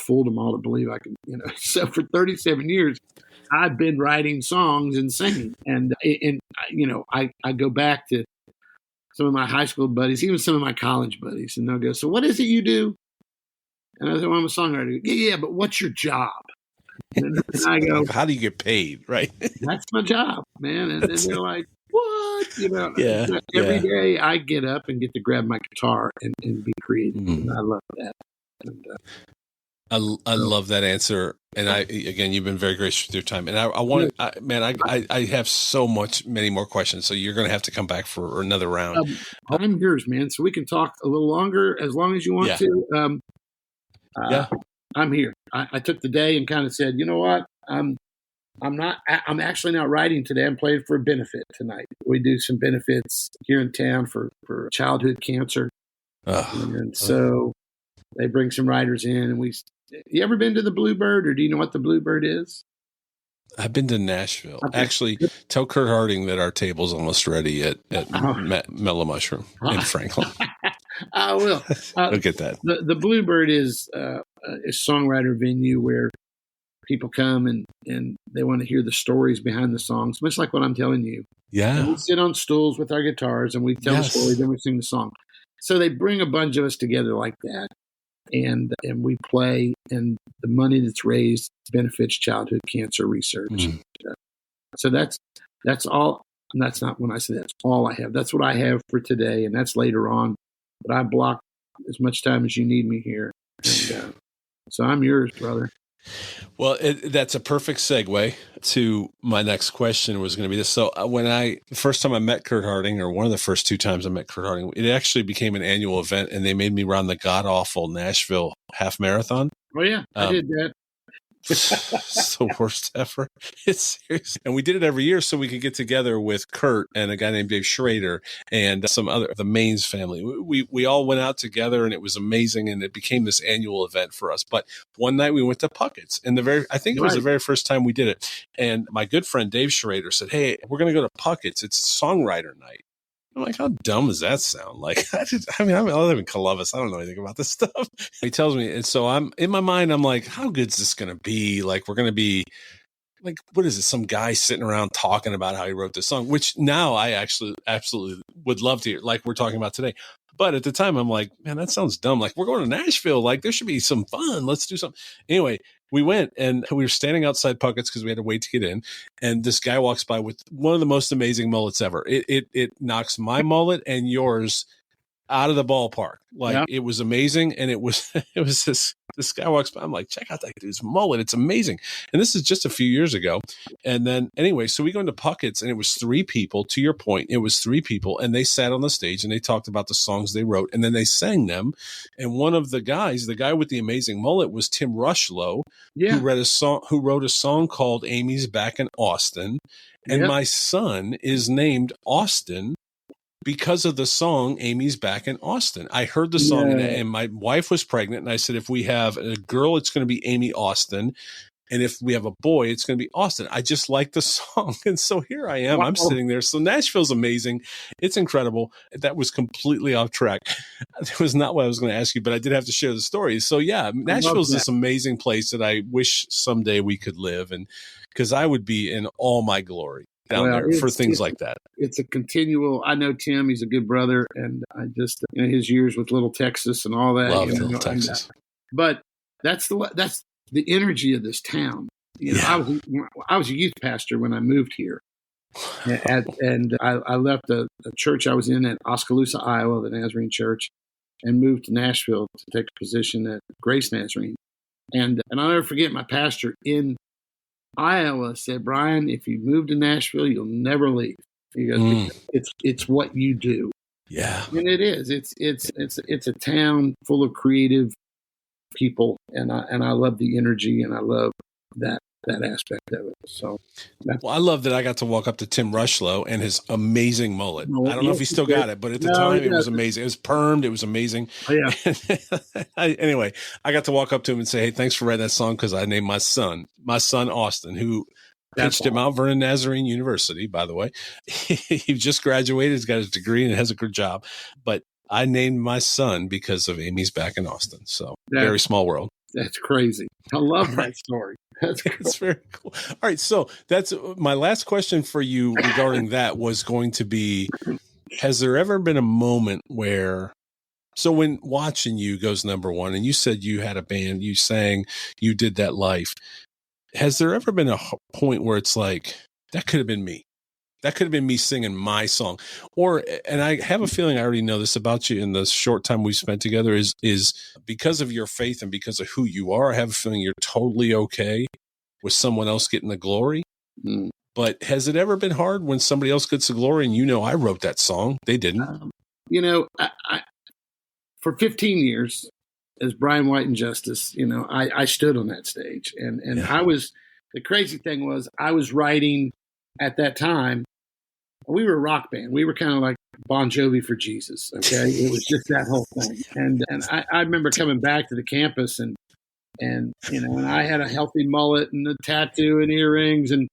fooled them all to believe I can, So for 37 years, I've been writing songs and singing, and I go back to some of my high school buddies, even some of my college buddies, and they'll go, so what is it you do? And I say, well, I'm a songwriter. Yeah, but what's your job? And I go, how do you get paid? Right. That's my job, man. And then they're like, what? Yeah. Every day I get up and get to grab my guitar and be creative. And I love that. And, I love that answer. And you've been very gracious with your time. And I have many more questions. So you're going to have to come back for another round. I'm yours, man. So we can talk a little longer, as long as you want to. I'm here. I took the day and kind of said, you know what? I'm actually not writing today. I'm playing for a benefit tonight. We do some benefits here in town for childhood cancer. So they bring some writers in and you ever been to the Bluebird, or do you know what the Bluebird is? I've been to Nashville. Okay. Actually, tell Kurt Harding that our table's almost ready at Mellow Mushroom in Franklin. I will. Look at that. The Bluebird is a songwriter venue where people come and they want to hear the stories behind the songs, much like what I'm telling you. Yeah. And we sit on stools with our guitars and we tell the story, then we sing the song. So they bring a bunch of us together like that. And we play, and the money that's raised benefits childhood cancer research. So that's all. And that's not when I say that's all I have. That's what I have for today, and that's later on. But I block as much time as you need me here. And, so I'm yours, brother. Well, that's a perfect segue to my next question was going to be this. So the first time I met Kurt Harding, or one of the first 2 times I met Kurt Harding, it actually became an annual event, and they made me run the god-awful Nashville half marathon. Oh, yeah, I did that. It's the worst ever. It's serious. And we did it every year so we could get together with Kurt and a guy named Dave Schrader and the Maines family. We all went out together, and it was amazing, and it became this annual event for us. But one night we went to Puckett's, and I think it was the very first time we did it. And my good friend Dave Schrader said, hey, we're going to go to Puckett's. It's Songwriter night. I'm like, how dumb does that sound? Like, I live in Columbus. I don't know anything about this stuff. He tells me. And so in my mind, I'm like, how good is this going to be? Like, we're going to be like, what is it? Some guy sitting around talking about how he wrote this song, which now I actually absolutely would love to hear, like we're talking about today. But at the time, I'm like, man, that sounds dumb. Like, we're going to Nashville. Like, there should be some fun. Let's do something. Anyway, we went, and we were standing outside Puckett's because we had to wait to get in. And this guy walks by with one of the most amazing mullets ever. It knocks my mullet and yours out of the ballpark. Like Yeah. it was amazing. And it was this guy walks by. I'm like, check out that dude's mullet. It's amazing. And this is just a few years ago. And then anyway, so we go into Puckett's and it was 3 people. To your point, it was 3 people, and they sat on the stage and they talked about the songs they wrote, and then they sang them. And one of the guys, the guy with the amazing mullet, was Tim Rushlow, Yeah. who wrote a song called Amy's Back in Austin. And Yep. my son is named Austin because of the song Amy's Back in Austin. I heard the song and my wife was pregnant, and I said, if we have a girl, it's going to be Amy Austin. And if we have a boy, it's going to be Austin. I just like the song. And so here I am. Wow. I'm sitting there. So Nashville's amazing. It's incredible. That was completely off track. That was not what I was going to ask you, but I did have to share the story. So yeah, Nashville's this amazing place that I wish someday we could live. And because I would be in all my glory down there for things like that. It's a continual. I know Tim; he's a good brother, and I just his years with Little Texas and all that. Love Little Texas, but that's the energy of this town. I was a youth pastor when I moved here, and I left the church I was in at Oskaloosa, Iowa, the Nazarene Church, and moved to Nashville to take a position at Grace Nazarene. And I'll never forget my pastor in Iowa said, Brian, if you move to Nashville, you'll never leave. He goes, it's what you do. Yeah. And it is. It's a town full of creative people, and I love the energy, and I love that aspect of it. So, well, I love that I got to walk up to Tim Rushlow and his amazing mullet. I don't know if he still got it, but at the time it was amazing. It was permed. It was amazing. Oh, yeah. Anyway, I got to walk up to him and say, hey, thanks for writing that song, because I named my son Austin, who pitched at Mount Vernon Nazarene University, by the way. He just graduated. He's got his degree and has a good job. But I named my son because of Amy's Back in Austin. So very small world. That's crazy. I love that story. That's cool. It's very cool. All right. So that's my last question for you regarding that was going to be, has there ever been a moment where, so when Watching You goes number one, and you said you had a band, you sang, you did that life. Has there ever been a point where it's like, that could have been me? That could have been me singing my song. And I have a feeling I already know this about you in the short time we've spent together is because of your faith and because of who you are, I have a feeling you're totally okay with someone else getting the glory. Mm. But has it ever been hard when somebody else gets the glory and I wrote that song? They didn't. I for 15 years as Brian White and Justice, I stood on that stage. And the crazy thing was I was writing at that time. We were a rock band. We were kind of like Bon Jovi for Jesus. Okay. It was just that whole thing. And I remember coming back to the campus and I had a healthy mullet and a tattoo and earrings and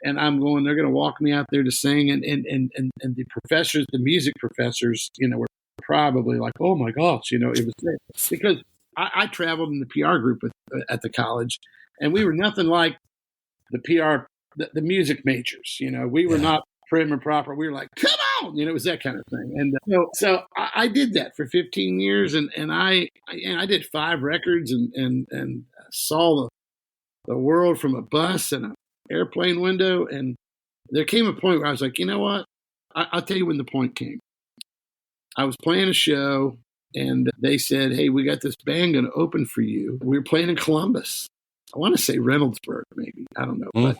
I'm going, they're going to walk me out there to sing. And the professors, the music professors, were probably like, oh my gosh, it was because I traveled in the PR group at the college, and we were nothing like the PR, the music majors. We were not prim and proper. We were like, come on, it was that kind of thing. And so I did that for 15 years, and I did 5 records and saw the world from a bus and an airplane window. And there came a point where I was like, you know what? I'll tell you when the point came. I was playing a show, and they said, hey, we got this band going to open for you. We were playing in Columbus. I want to say Reynoldsburg, maybe. I don't know. But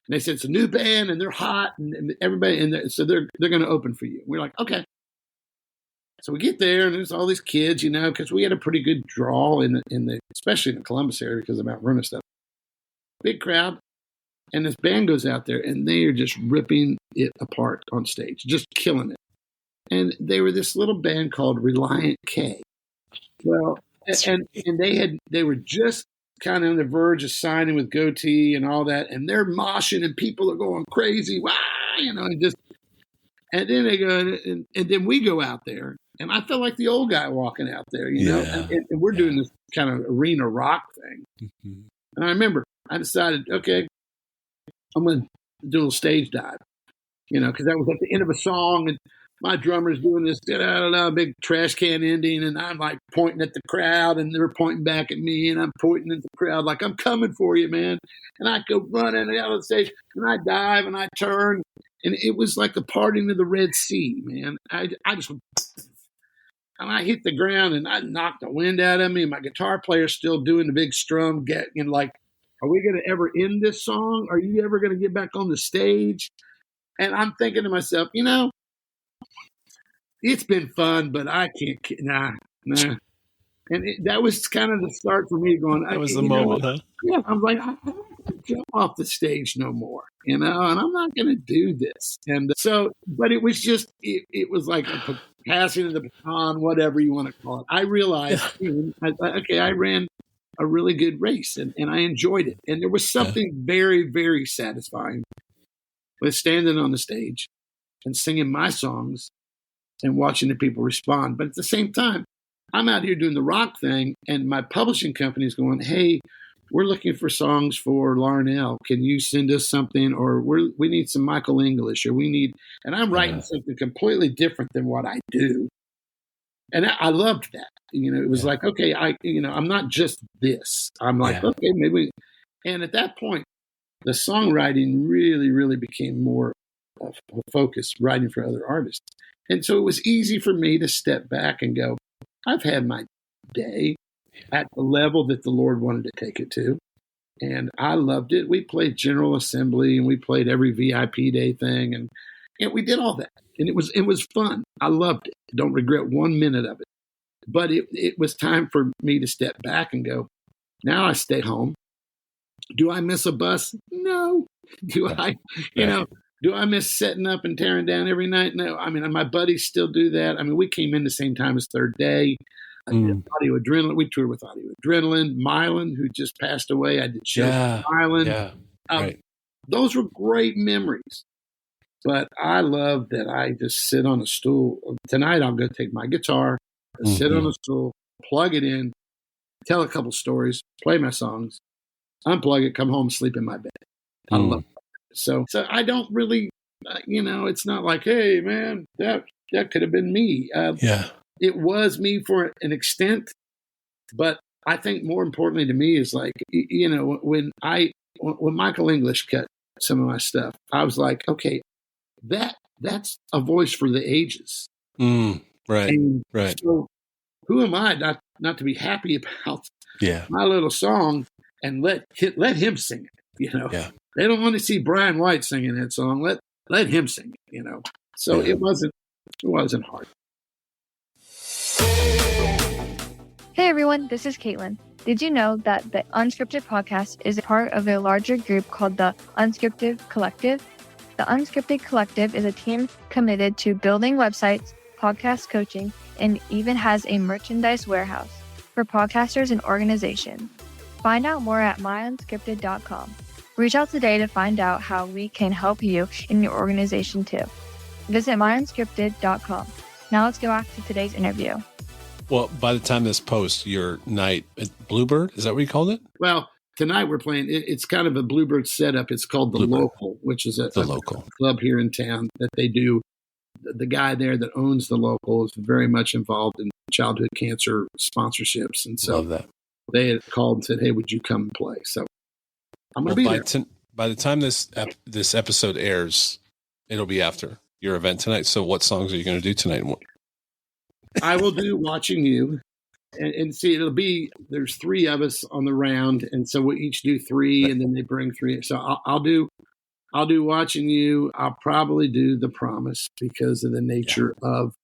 they said, it's a new band, and they're hot, and everybody, so they're going to open for you. We're like, okay. So we get there, and there's all these kids, because we had a pretty good draw especially in the Columbus area because of Mount Vernon stuff. Big crowd. And this band goes out there, and they are just ripping it apart on stage, just killing it. And they were this little band called Reliant K. Well, and they were just kind of on the verge of signing with Goatee and all that, and they're moshing, and people are going crazy, wow, and then they go, and then we go out there, and I felt like the old guy walking out there, and we're doing this kind of arena rock thing. Mm-hmm. And I remember I decided, okay, I'm going to do a little stage dive, because that was at the end of a song, and my drummer's doing this big trash can ending, and I'm like pointing at the crowd, and they're pointing back at me, and I'm pointing at the crowd like, I'm coming for you, man. And I go running out of the stage, and I dive, and I turn, and it was like the parting of the Red Sea, man. I just, and I hit the ground and I knocked the wind out of me. And my guitar player's still doing the big strum, getting like, are we going to ever end this song? Are you ever going to get back on the stage? And I'm thinking to myself, it's been fun, but I can't, nah. And that was kind of the start for me going, that was the moment, huh? Yeah, I'm like, I don't want to jump off the stage no more, and I'm not going to do this. And so, but it was just, it was like a passing of the baton, whatever you want to call it. I realized, I ran a really good race, and I enjoyed it. And there was something very, very satisfying with standing on the stage and singing my songs and watching the people respond. But at the same time, I'm out here doing the rock thing, and my publishing company is going, hey, we're looking for songs for Larnell. Can you send us something? Or we need some Michael English, or and I'm writing something completely different than what I do. And I loved that. It was like, okay, I'm not just this. I'm like, okay, maybe. And at that point, the songwriting really, really became more of a focus, writing for other artists. And so it was easy for me to step back and go, I've had my day at the level that the Lord wanted to take it to. And I loved it. We played General Assembly, and we played every VIP day thing. And we did all that. And it was fun. I loved it. Don't regret 1 minute of it. But it was time for me to step back and go, now I stay home. Do I miss a bus? No. Do I, do I miss setting up and tearing down every night? No. I mean, my buddies still do that. I mean, we came in the same time as Third Day. I did Audio Adrenaline. We toured with Audio Adrenaline. Mylan, who just passed away. I did shows with Mylan. Yeah. Right. Those were great memories. But I love that I just sit on a stool. Tonight, I'll go take my guitar, sit on a stool, plug it in, tell a couple stories, play my songs, unplug it, come home, sleep in my bed. I love it. So I don't really, it's not like, hey, man, that could have been me. It was me for an extent, but I think more importantly to me is like, when Michael English cut some of my stuff, I was like, okay, that's a voice for the ages. Right. And right. So who am I not to be happy about my little song and let him sing it? They don't want to see Brian White singing that song. Let him sing it. So it wasn't hard. Hey everyone, this is Caitlin. Did you know that the Unscripted podcast is a part of a larger group called the Unscripted Collective? The Unscripted Collective is a team committed to building websites, podcast coaching, and even has a merchandise warehouse for podcasters and organizations. Find out more at myunscripted.com. Reach out today to find out how we can help you in your organization too. Visit myunscripted.com. Now let's go back to today's interview. Well, by the time this posts, your night at Bluebird, is that what you called it? Well, tonight we're playing, it's kind of a Bluebird setup. It's called The Bluebird. Local, which is a Local club here in town that they do. The guy there that owns The Local is very much involved in childhood cancer sponsorships. And so Love that. They had called and said, hey, would you come and play? So I'm going to be there. By the time this episode airs, it'll be after your event tonight. So what songs are you going to do tonight? I will do Watching You, and see, there's 3 of us on the round, and so we'll each do 3, and then they bring 3. So I'll do Watching You. I'll probably do The Promise because of the nature of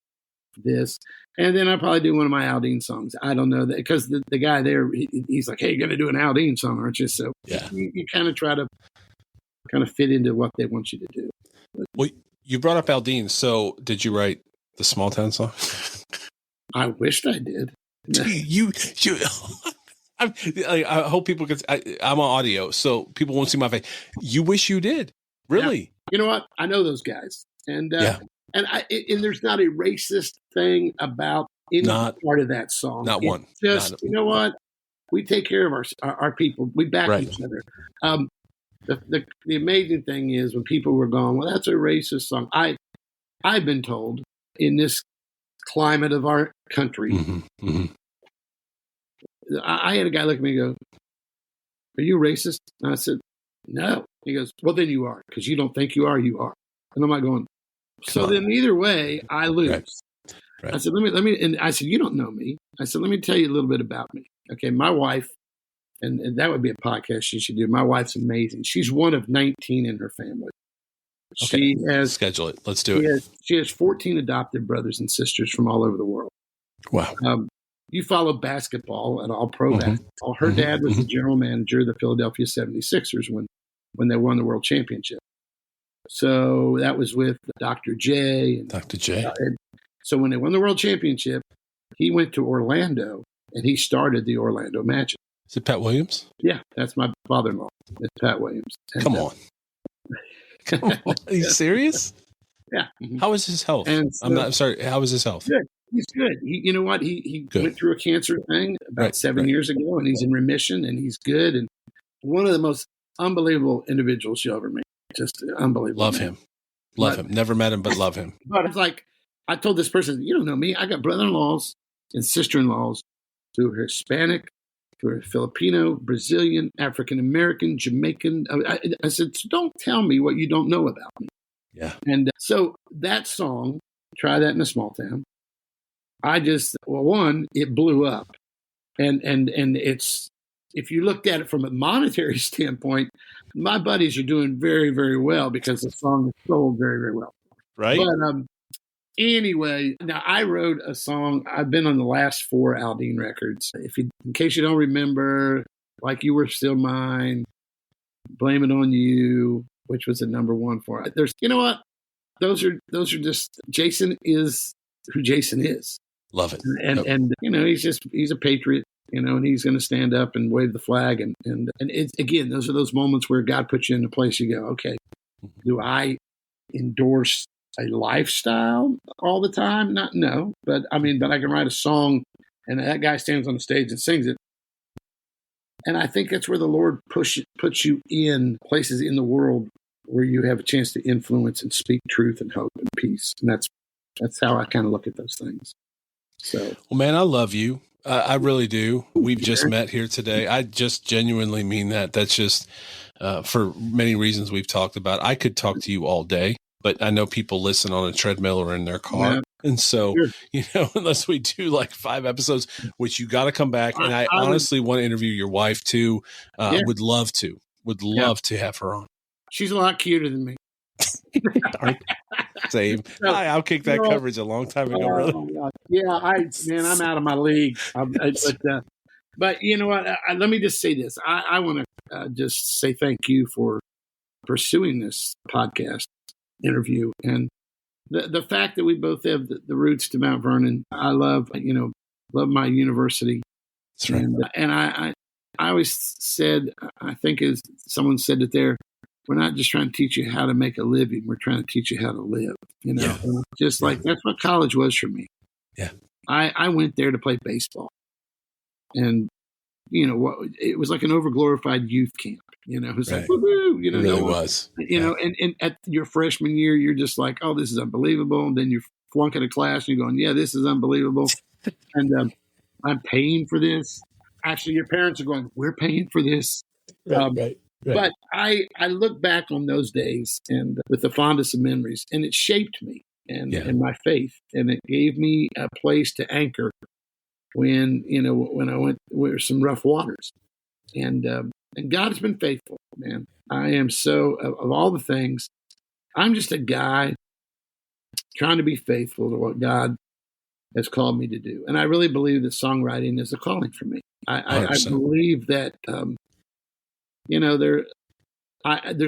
this, and then I'll probably do one of my Aldine songs. I don't know that because the guy there, he's like, "Hey, you're going to do an Aldine song, aren't you?" So you kind of try to fit into what they want you to do. Well, you brought up Aldine, so did you write the Small Town song? I wished I did. You I hope people can. I'm on audio, so people won't see my face. You wish you did, really? Yeah. You know what? I know those guys, and there's not a racist thing about any part of that song. Not one. Just you know what? We take care of our people. We back each other. The amazing thing is when people were going, well, that's a racist song. I've been told in this climate of our country, I had a guy look at me and go, are you racist? And I said, no. He goes, well, then you are, because you don't think you are, you are. And I'm like going, so then either way, I lose. Right. I said, and I said, you don't know me. I said, let me tell you a little bit about me. Okay. My wife, and that would be a podcast she should do. My wife's amazing. She's one of 19 in her family. Okay. She has Schedule it. Let's do it. She has 14 adopted brothers and sisters from all over the world. Wow. You follow basketball and all pro basketball. Her dad was the general manager of the Philadelphia 76ers when they won the world championship. So that was with Dr. J. Dr. J. So when they won the world championship, he went to Orlando and he started the Orlando Magic. Is it Pat Williams? Yeah, that's my father-in-law. It's Pat Williams. And, Come on. Come on. Are you serious? Yeah. How is his health? And so, I'm not sorry. How is his health? Good. He's good. You know what? He went through a cancer thing about 7 years ago, and he's in remission, and he's good. And one of the most unbelievable individuals you'll ever meet. Just unbelievable. Love him. Love him. Never met him, but love him. But it's like, I told this person, you don't know me. I got brother-in-laws and sister-in-laws who are Hispanic, who are Filipino, Brazilian, African-American, Jamaican. I said, so don't tell me what you don't know about me. Yeah. And so that song, Try That in a Small Town, one, it blew up. And it's, if you looked at it from a monetary standpoint, my buddies are doing very, very well because the song is sold very, very well. Right. But anyway, now I wrote a song. I've been on the last 4 Aldine records. In case you don't remember, Like You Were Still Mine, Blame It on You, which was the number 1 for it. You know what? Those are just, Jason is who Jason is. Love it. And you know, he's a patriot, you know, and he's going to stand up and wave the flag. And it's, again, those are those moments where God puts you in a place you go, okay, do I endorse a lifestyle all the time? No, but I can write a song and that guy stands on the stage and sings it. And I think that's where the Lord puts you in places in the world where you have a chance to influence and speak truth and hope and peace. And that's how I kind of look at those things. So, well, man, I love you. I really do. We've just met here today. I just genuinely mean that. That's just for many reasons we've talked about. I could talk to you all day, but I know people listen on a treadmill or in their car. Yeah. And so, you know, unless we do like 5 episodes, which you got to come back. And I honestly want to interview your wife too. Would love to have her on. She's a lot cuter than me. Same. I'll kick that coverage a long time ago. Really. Yeah, I'm out of my league. But you know what? Let me just say this. I want to just say thank you for pursuing this podcast interview, and the fact that we both have the roots to Mount Vernon. I love my university. That's right. And I always said, I think as someone said it there, we're not just trying to teach you how to make a living. We're trying to teach you how to live, you know, just like that's what college was for me. Yeah. I went there to play baseball, and, you know, it was like an overglorified youth camp, you know, it was like, woo-hoo, you know, it really was, you know, and at your freshman year, you're just like, oh, this is unbelievable. And then you flunk out of class and you're going, yeah, this is unbelievable. And I'm paying for this. Actually, your parents are going, we're paying for this. Right. But I look back on those days and with the fondest of memories, and it shaped me and my faith, and it gave me a place to anchor when I went where some rough waters, and God has been faithful, man. I am so of all the things, I'm just a guy trying to be faithful to what God has called me to do, and I really believe that songwriting is a calling for me. I believe that. You know, there's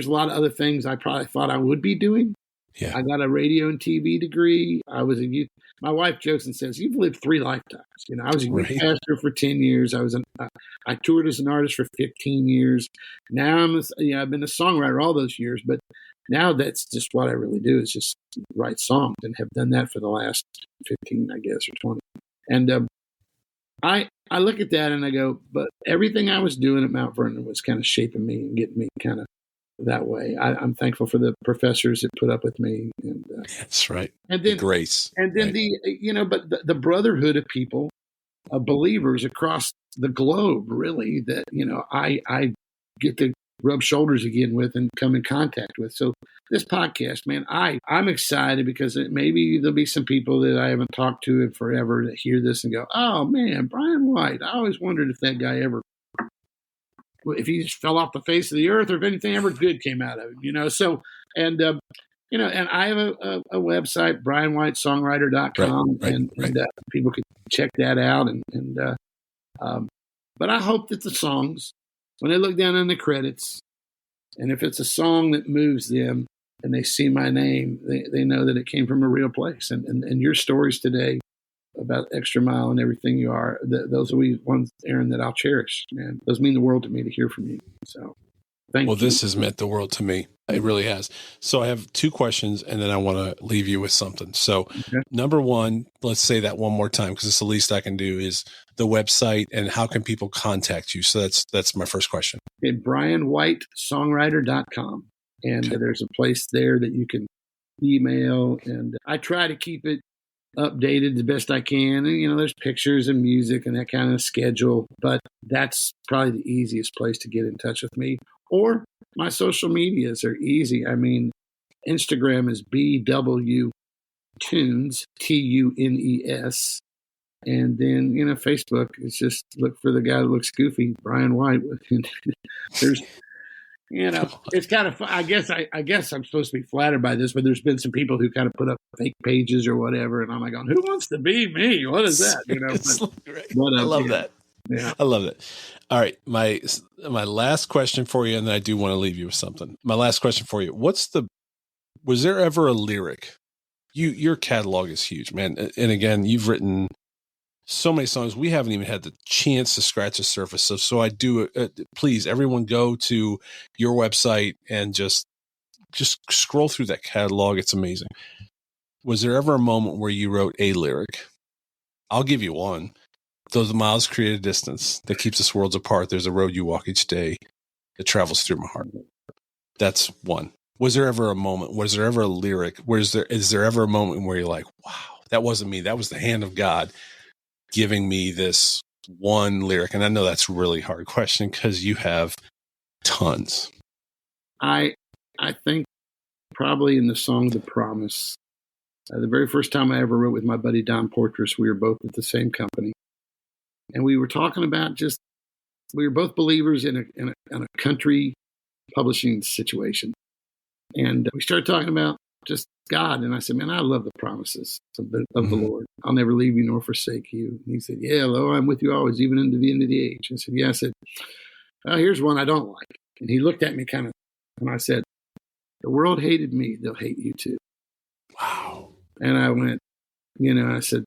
a lot of other things I probably thought I would be doing. Yeah. I got a radio and TV degree. I was a youth. My wife jokes and says, "You've lived 3 lifetimes." You know, I was a youth pastor for 10 years. I toured as an artist for 15 years. Now I've been a songwriter all those years, but now that's just what I really do is just write songs, and have done that for the last 15, I guess, or 20. And I look at that and I go, but everything I was doing at Mount Vernon was kind of shaping me and getting me kind of that way. I'm thankful for the professors that put up with me. And that's right. And then the grace. And then the brotherhood of people, of believers across the globe, really, that, you know, I get to rub shoulders again with and come in contact with. So this podcast, man, I'm excited because maybe there'll be some people that I haven't talked to in forever that hear this and go, oh man, Brian White. I always wondered if that guy if he just fell off the face of the earth or if anything ever good came out of him, So, and I have a website, brianwhitesongwriter.com, and people can check that out. But I hope that the songs, when they look down in the credits, and if it's a song that moves them and they see my name, they know that it came from a real place. And your stories today about Extra Mile and everything you are, those will be ones, Aaron, that I'll cherish, man. Those mean the world to me to hear from you. So thank you. Well, this has meant the world to me. It really has. So I have 2 questions, and then I want to leave you with something. So Number one, let's say that one more time, because it's the least I can do, is the website and how can people contact you? So that's my first question. Okay, brianwhitesongwriter.com. And there's a place there that you can email. And I try to keep it updated the best I can. And, there's pictures and music and that kind of schedule. But that's probably the easiest place to get in touch with me. Or my social medias are easy. I mean, Instagram is BW Tunes, TUNES. And then, Facebook is just look for the guy that looks goofy, Brian White. There's, it's kind of fun. I guess I'm supposed to be flattered by this, but there's been some people who kind of put up fake pages or whatever. And I'm like, who wants to be me? What is that? I love that. Yeah. I love that. All right. My last question for you, and then I do want to leave you with something. My last question for you. Was there ever a lyric? Your catalog is huge, man. And again, you've written so many songs. We haven't even had the chance to scratch the surface of. So I do, please, everyone go to your website and just scroll through that catalog. It's amazing. Was there ever a moment where you wrote a lyric? I'll give you one. Though the miles create a distance that keeps us worlds apart, there's a road you walk each day that travels through my heart. That's one. Was there ever a moment? Was there ever a lyric? Is there ever a moment where you're like, wow, that wasn't me. That was the hand of God giving me this one lyric? And I know that's a really hard question because you have tons. I think probably in the song "The Promise," the very first time I ever wrote with my buddy Don Portress, we were both at the same company, and we were talking about we were both believers in a country publishing situation, and we started talking about just God. And I said, man, I love the promises of the Lord. I'll never leave you nor forsake you. And he said, yeah, lo, I'm with you always, even into the end of the age. I said, yeah. I said, here's one I don't like. And he looked at me and I said, the world hated me. They'll hate you too. Wow. And I went, I said,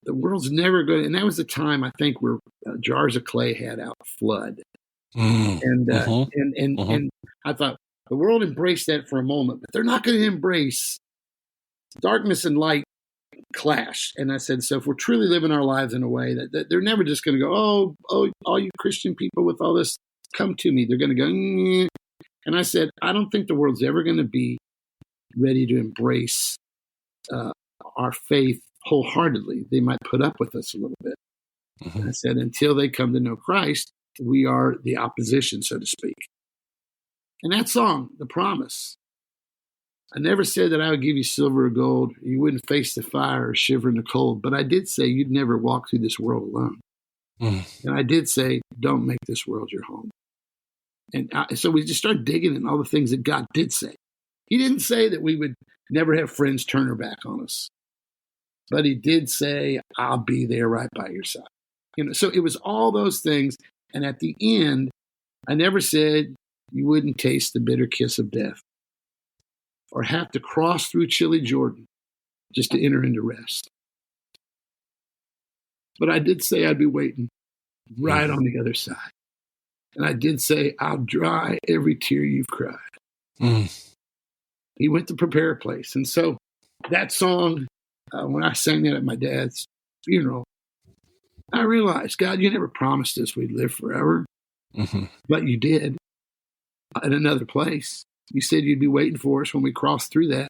the world's never going to, and that was the time I think where Jars of Clay had out Flood. And I thought, the world embraced that for a moment, but they're not going to embrace darkness and light clash. And I said, so if we're truly living our lives in a way that they're never just going to go, oh, all you Christian people with all this, come to me. They're going to go, Nyeh. And I said, I don't think the world's ever going to be ready to embrace our faith wholeheartedly. They might put up with us a little bit. I said, until they come to know Christ, we are the opposition, so to speak. And that song, The Promise, I never said that I would give you silver or gold. You wouldn't face the fire or shiver in the cold. But I did say you'd never walk through this world alone. And I did say, don't make this world your home. And so we just started digging in all the things that God did say. He didn't say that we would never have friends turn their back on us. But he did say, I'll be there right by your side. So it was all those things. And at the end, I never said you wouldn't taste the bitter kiss of death or have to cross through chilly Jordan just to enter into rest. But I did say I'd be waiting right on the other side. And I did say, I'll dry every tear you've cried. He went to prepare a place. And so that song, when I sang that at my dad's funeral, I realized, God, you never promised us we'd live forever. But you did in another place. You said you'd be waiting for us when we crossed through that.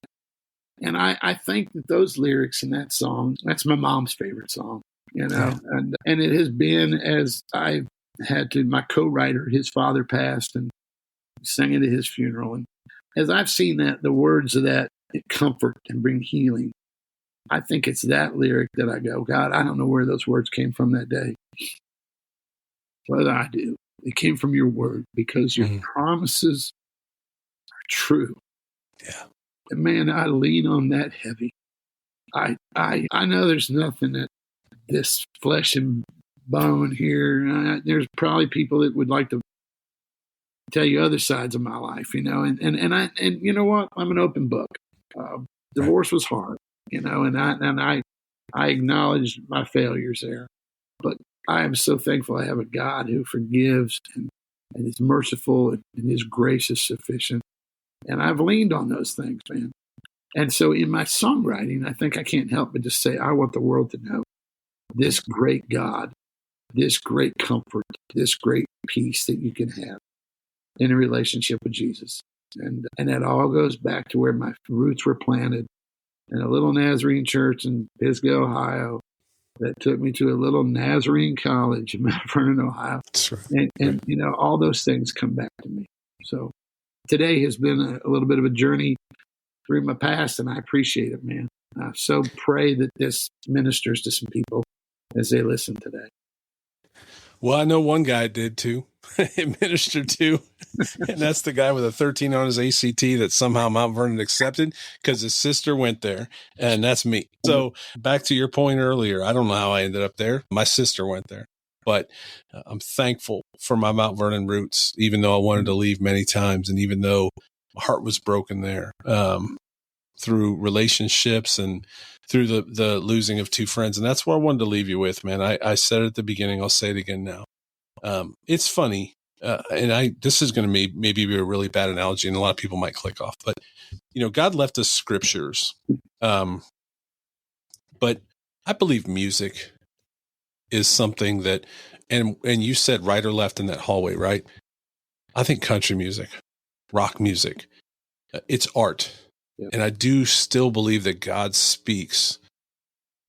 And I think that those lyrics in that song, that's my mom's favorite song, and it has been, as I've had to, my co-writer, his father passed, and singing at his funeral. And as I've seen that, the words of that comfort and bring healing, I think it's that lyric that I go, God, I don't know where those words came from that day. But I do. It came from your word because your promises are true. Yeah. And man, I lean on that heavy. I know there's nothing that this flesh and bone here. There's probably people that would like to tell you other sides of my life, and you know what? I'm an open book. Divorce was hard, and I acknowledge my failures there, but I am so thankful I have a God who forgives and is merciful, and his grace is sufficient. And I've leaned on those things, man. And so in my songwriting, I think I can't help but just say, I want the world to know this great God, this great comfort, this great peace that you can have in a relationship with Jesus. And that all goes back to where my roots were planted in a little Nazarene church in Pisgah, Ohio, that took me to a little Nazarene college in Mount Vernon, Ohio. That's right. And all those things come back to me. So today has been a little bit of a journey through my past, and I appreciate it, man. I so pray that this ministers to some people as they listen today. Well, I know one guy did too. It ministered to, and that's the guy with a 13 on his ACT that somehow Mount Vernon accepted because his sister went there, and that's me. So back to your point earlier, I don't know how I ended up there. My sister went there, but I'm thankful for my Mount Vernon roots, even though I wanted to leave many times, and even though my heart was broken there through relationships and through the losing of two friends. And that's what I wanted to leave you with, man. I said it at the beginning. I'll say it again now. It's funny. And this is going to maybe be a really bad analogy, and a lot of people might click off, but God left us scriptures. But I believe music is something that, and you said right or left in that hallway, right? I think country music, rock music, it's art. Yeah. And I do still believe that God speaks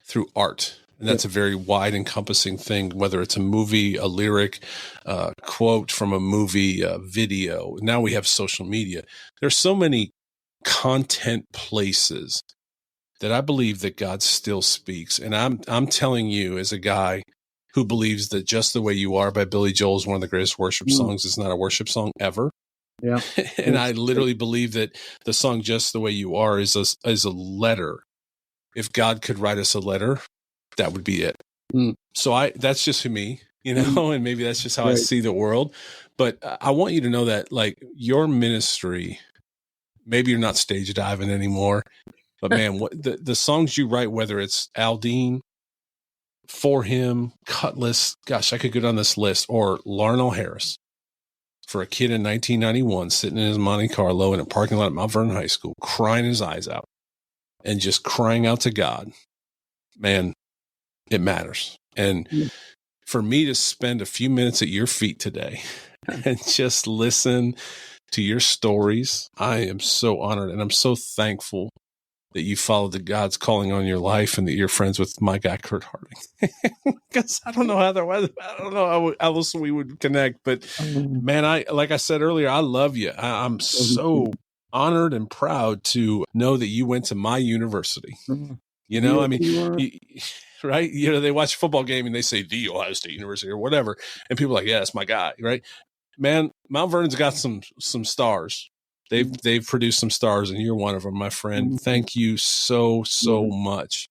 through art. And that's a very wide encompassing thing, whether it's a movie, a lyric, a quote from a movie, a video. Now we have social media. There's so many content places that I believe that God still speaks. And I'm telling you, as a guy who believes that Just the Way You Are by Billy Joel is one of the greatest worship songs. It's not a worship song ever. Yeah. And I literally believe that the song Just the Way You Are is a letter. If God could write us a letter, that would be it. So that's just me, and maybe that's just how I see the world. But I want you to know that, like, your ministry, maybe you're not stage diving anymore, but man, what the songs you write, whether it's Aldine, For Him, Cutlass, gosh, I could go down this list, or Larnell Harris, for a kid in 1991 sitting in his Monte Carlo in a parking lot at Mount Vernon High School, crying his eyes out and just crying out to God, man, it matters. And for me to spend a few minutes at your feet today and just listen to your stories, I am so honored, and I'm so thankful that you followed the God's calling on your life, and that you're friends with my guy, Kurt Harding. Because I don't know how how else we would connect. But man, like I said earlier, I love you. I'm so honored and proud to know that you went to my university. Right? They watch a football game and they say the Ohio State University or whatever, and people are like, yeah, that's my guy, right? Man, Mount Vernon's got some stars. They've produced some stars, and you're one of them, my friend. Thank you so much.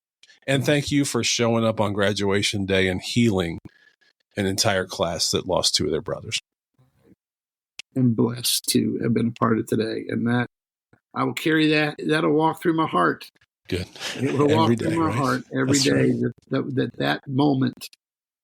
And thank you for showing up on graduation day and healing an entire class that lost two of their brothers. I'm blessed to have been a part of today, and that I will carry that. That'll walk through my heart. Good. It will walk through my heart every day. Right. That moment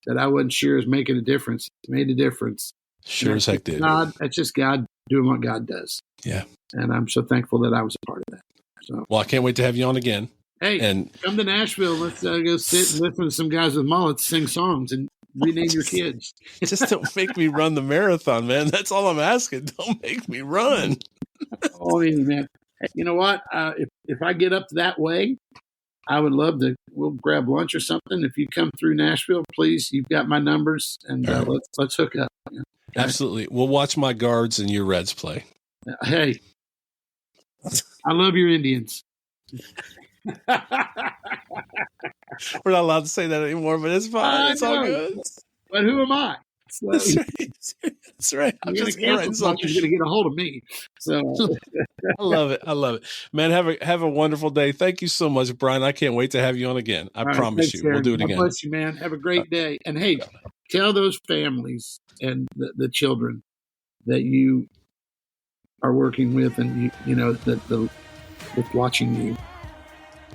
that I wasn't sure is making a difference, made a difference. Sure as heck did. That's just God doing what God does. Yeah. And I'm so thankful that I was a part of that. So, well, I can't wait to have you on again. Hey, come to Nashville. Let's go sit and listen to some guys with mullets sing songs and rename your kids. Just don't make me run the marathon, man. That's all I'm asking. Don't make me run. Oh, man. You know what? If I get up that way, I would love to. We'll grab lunch or something. If you come through Nashville, please, you've got my numbers, and let's hook up. Yeah. Absolutely. We'll watch my Guards and your Reds play. Hey, I love your Indians. We're not allowed to say that anymore, but it's fine. It's all good. But who am I? So, That's right. That's right. I'm just writing something. You're going to get a hold of me. So I love it. I love it, man. Have a wonderful day. Thank you so much, Brian. I can't wait to have you on again. I promise you, we'll do it again. God bless you, man. Have a great day. And hey, tell those families and the children that you are working with, and you know that with watching you,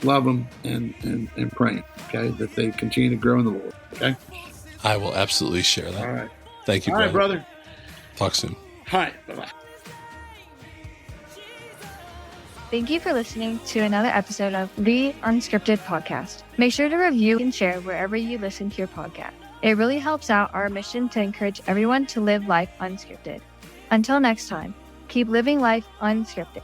love them and praying. Okay, that they continue to grow in the Lord. Okay. I will absolutely share that. All right. Thank you, All right, brother. Talk soon. All right. Bye-bye. Thank you for listening to another episode of the Unscripted Podcast. Make sure to review and share wherever you listen to your podcast. It really helps out our mission to encourage everyone to live life unscripted. Until next time, keep living life unscripted.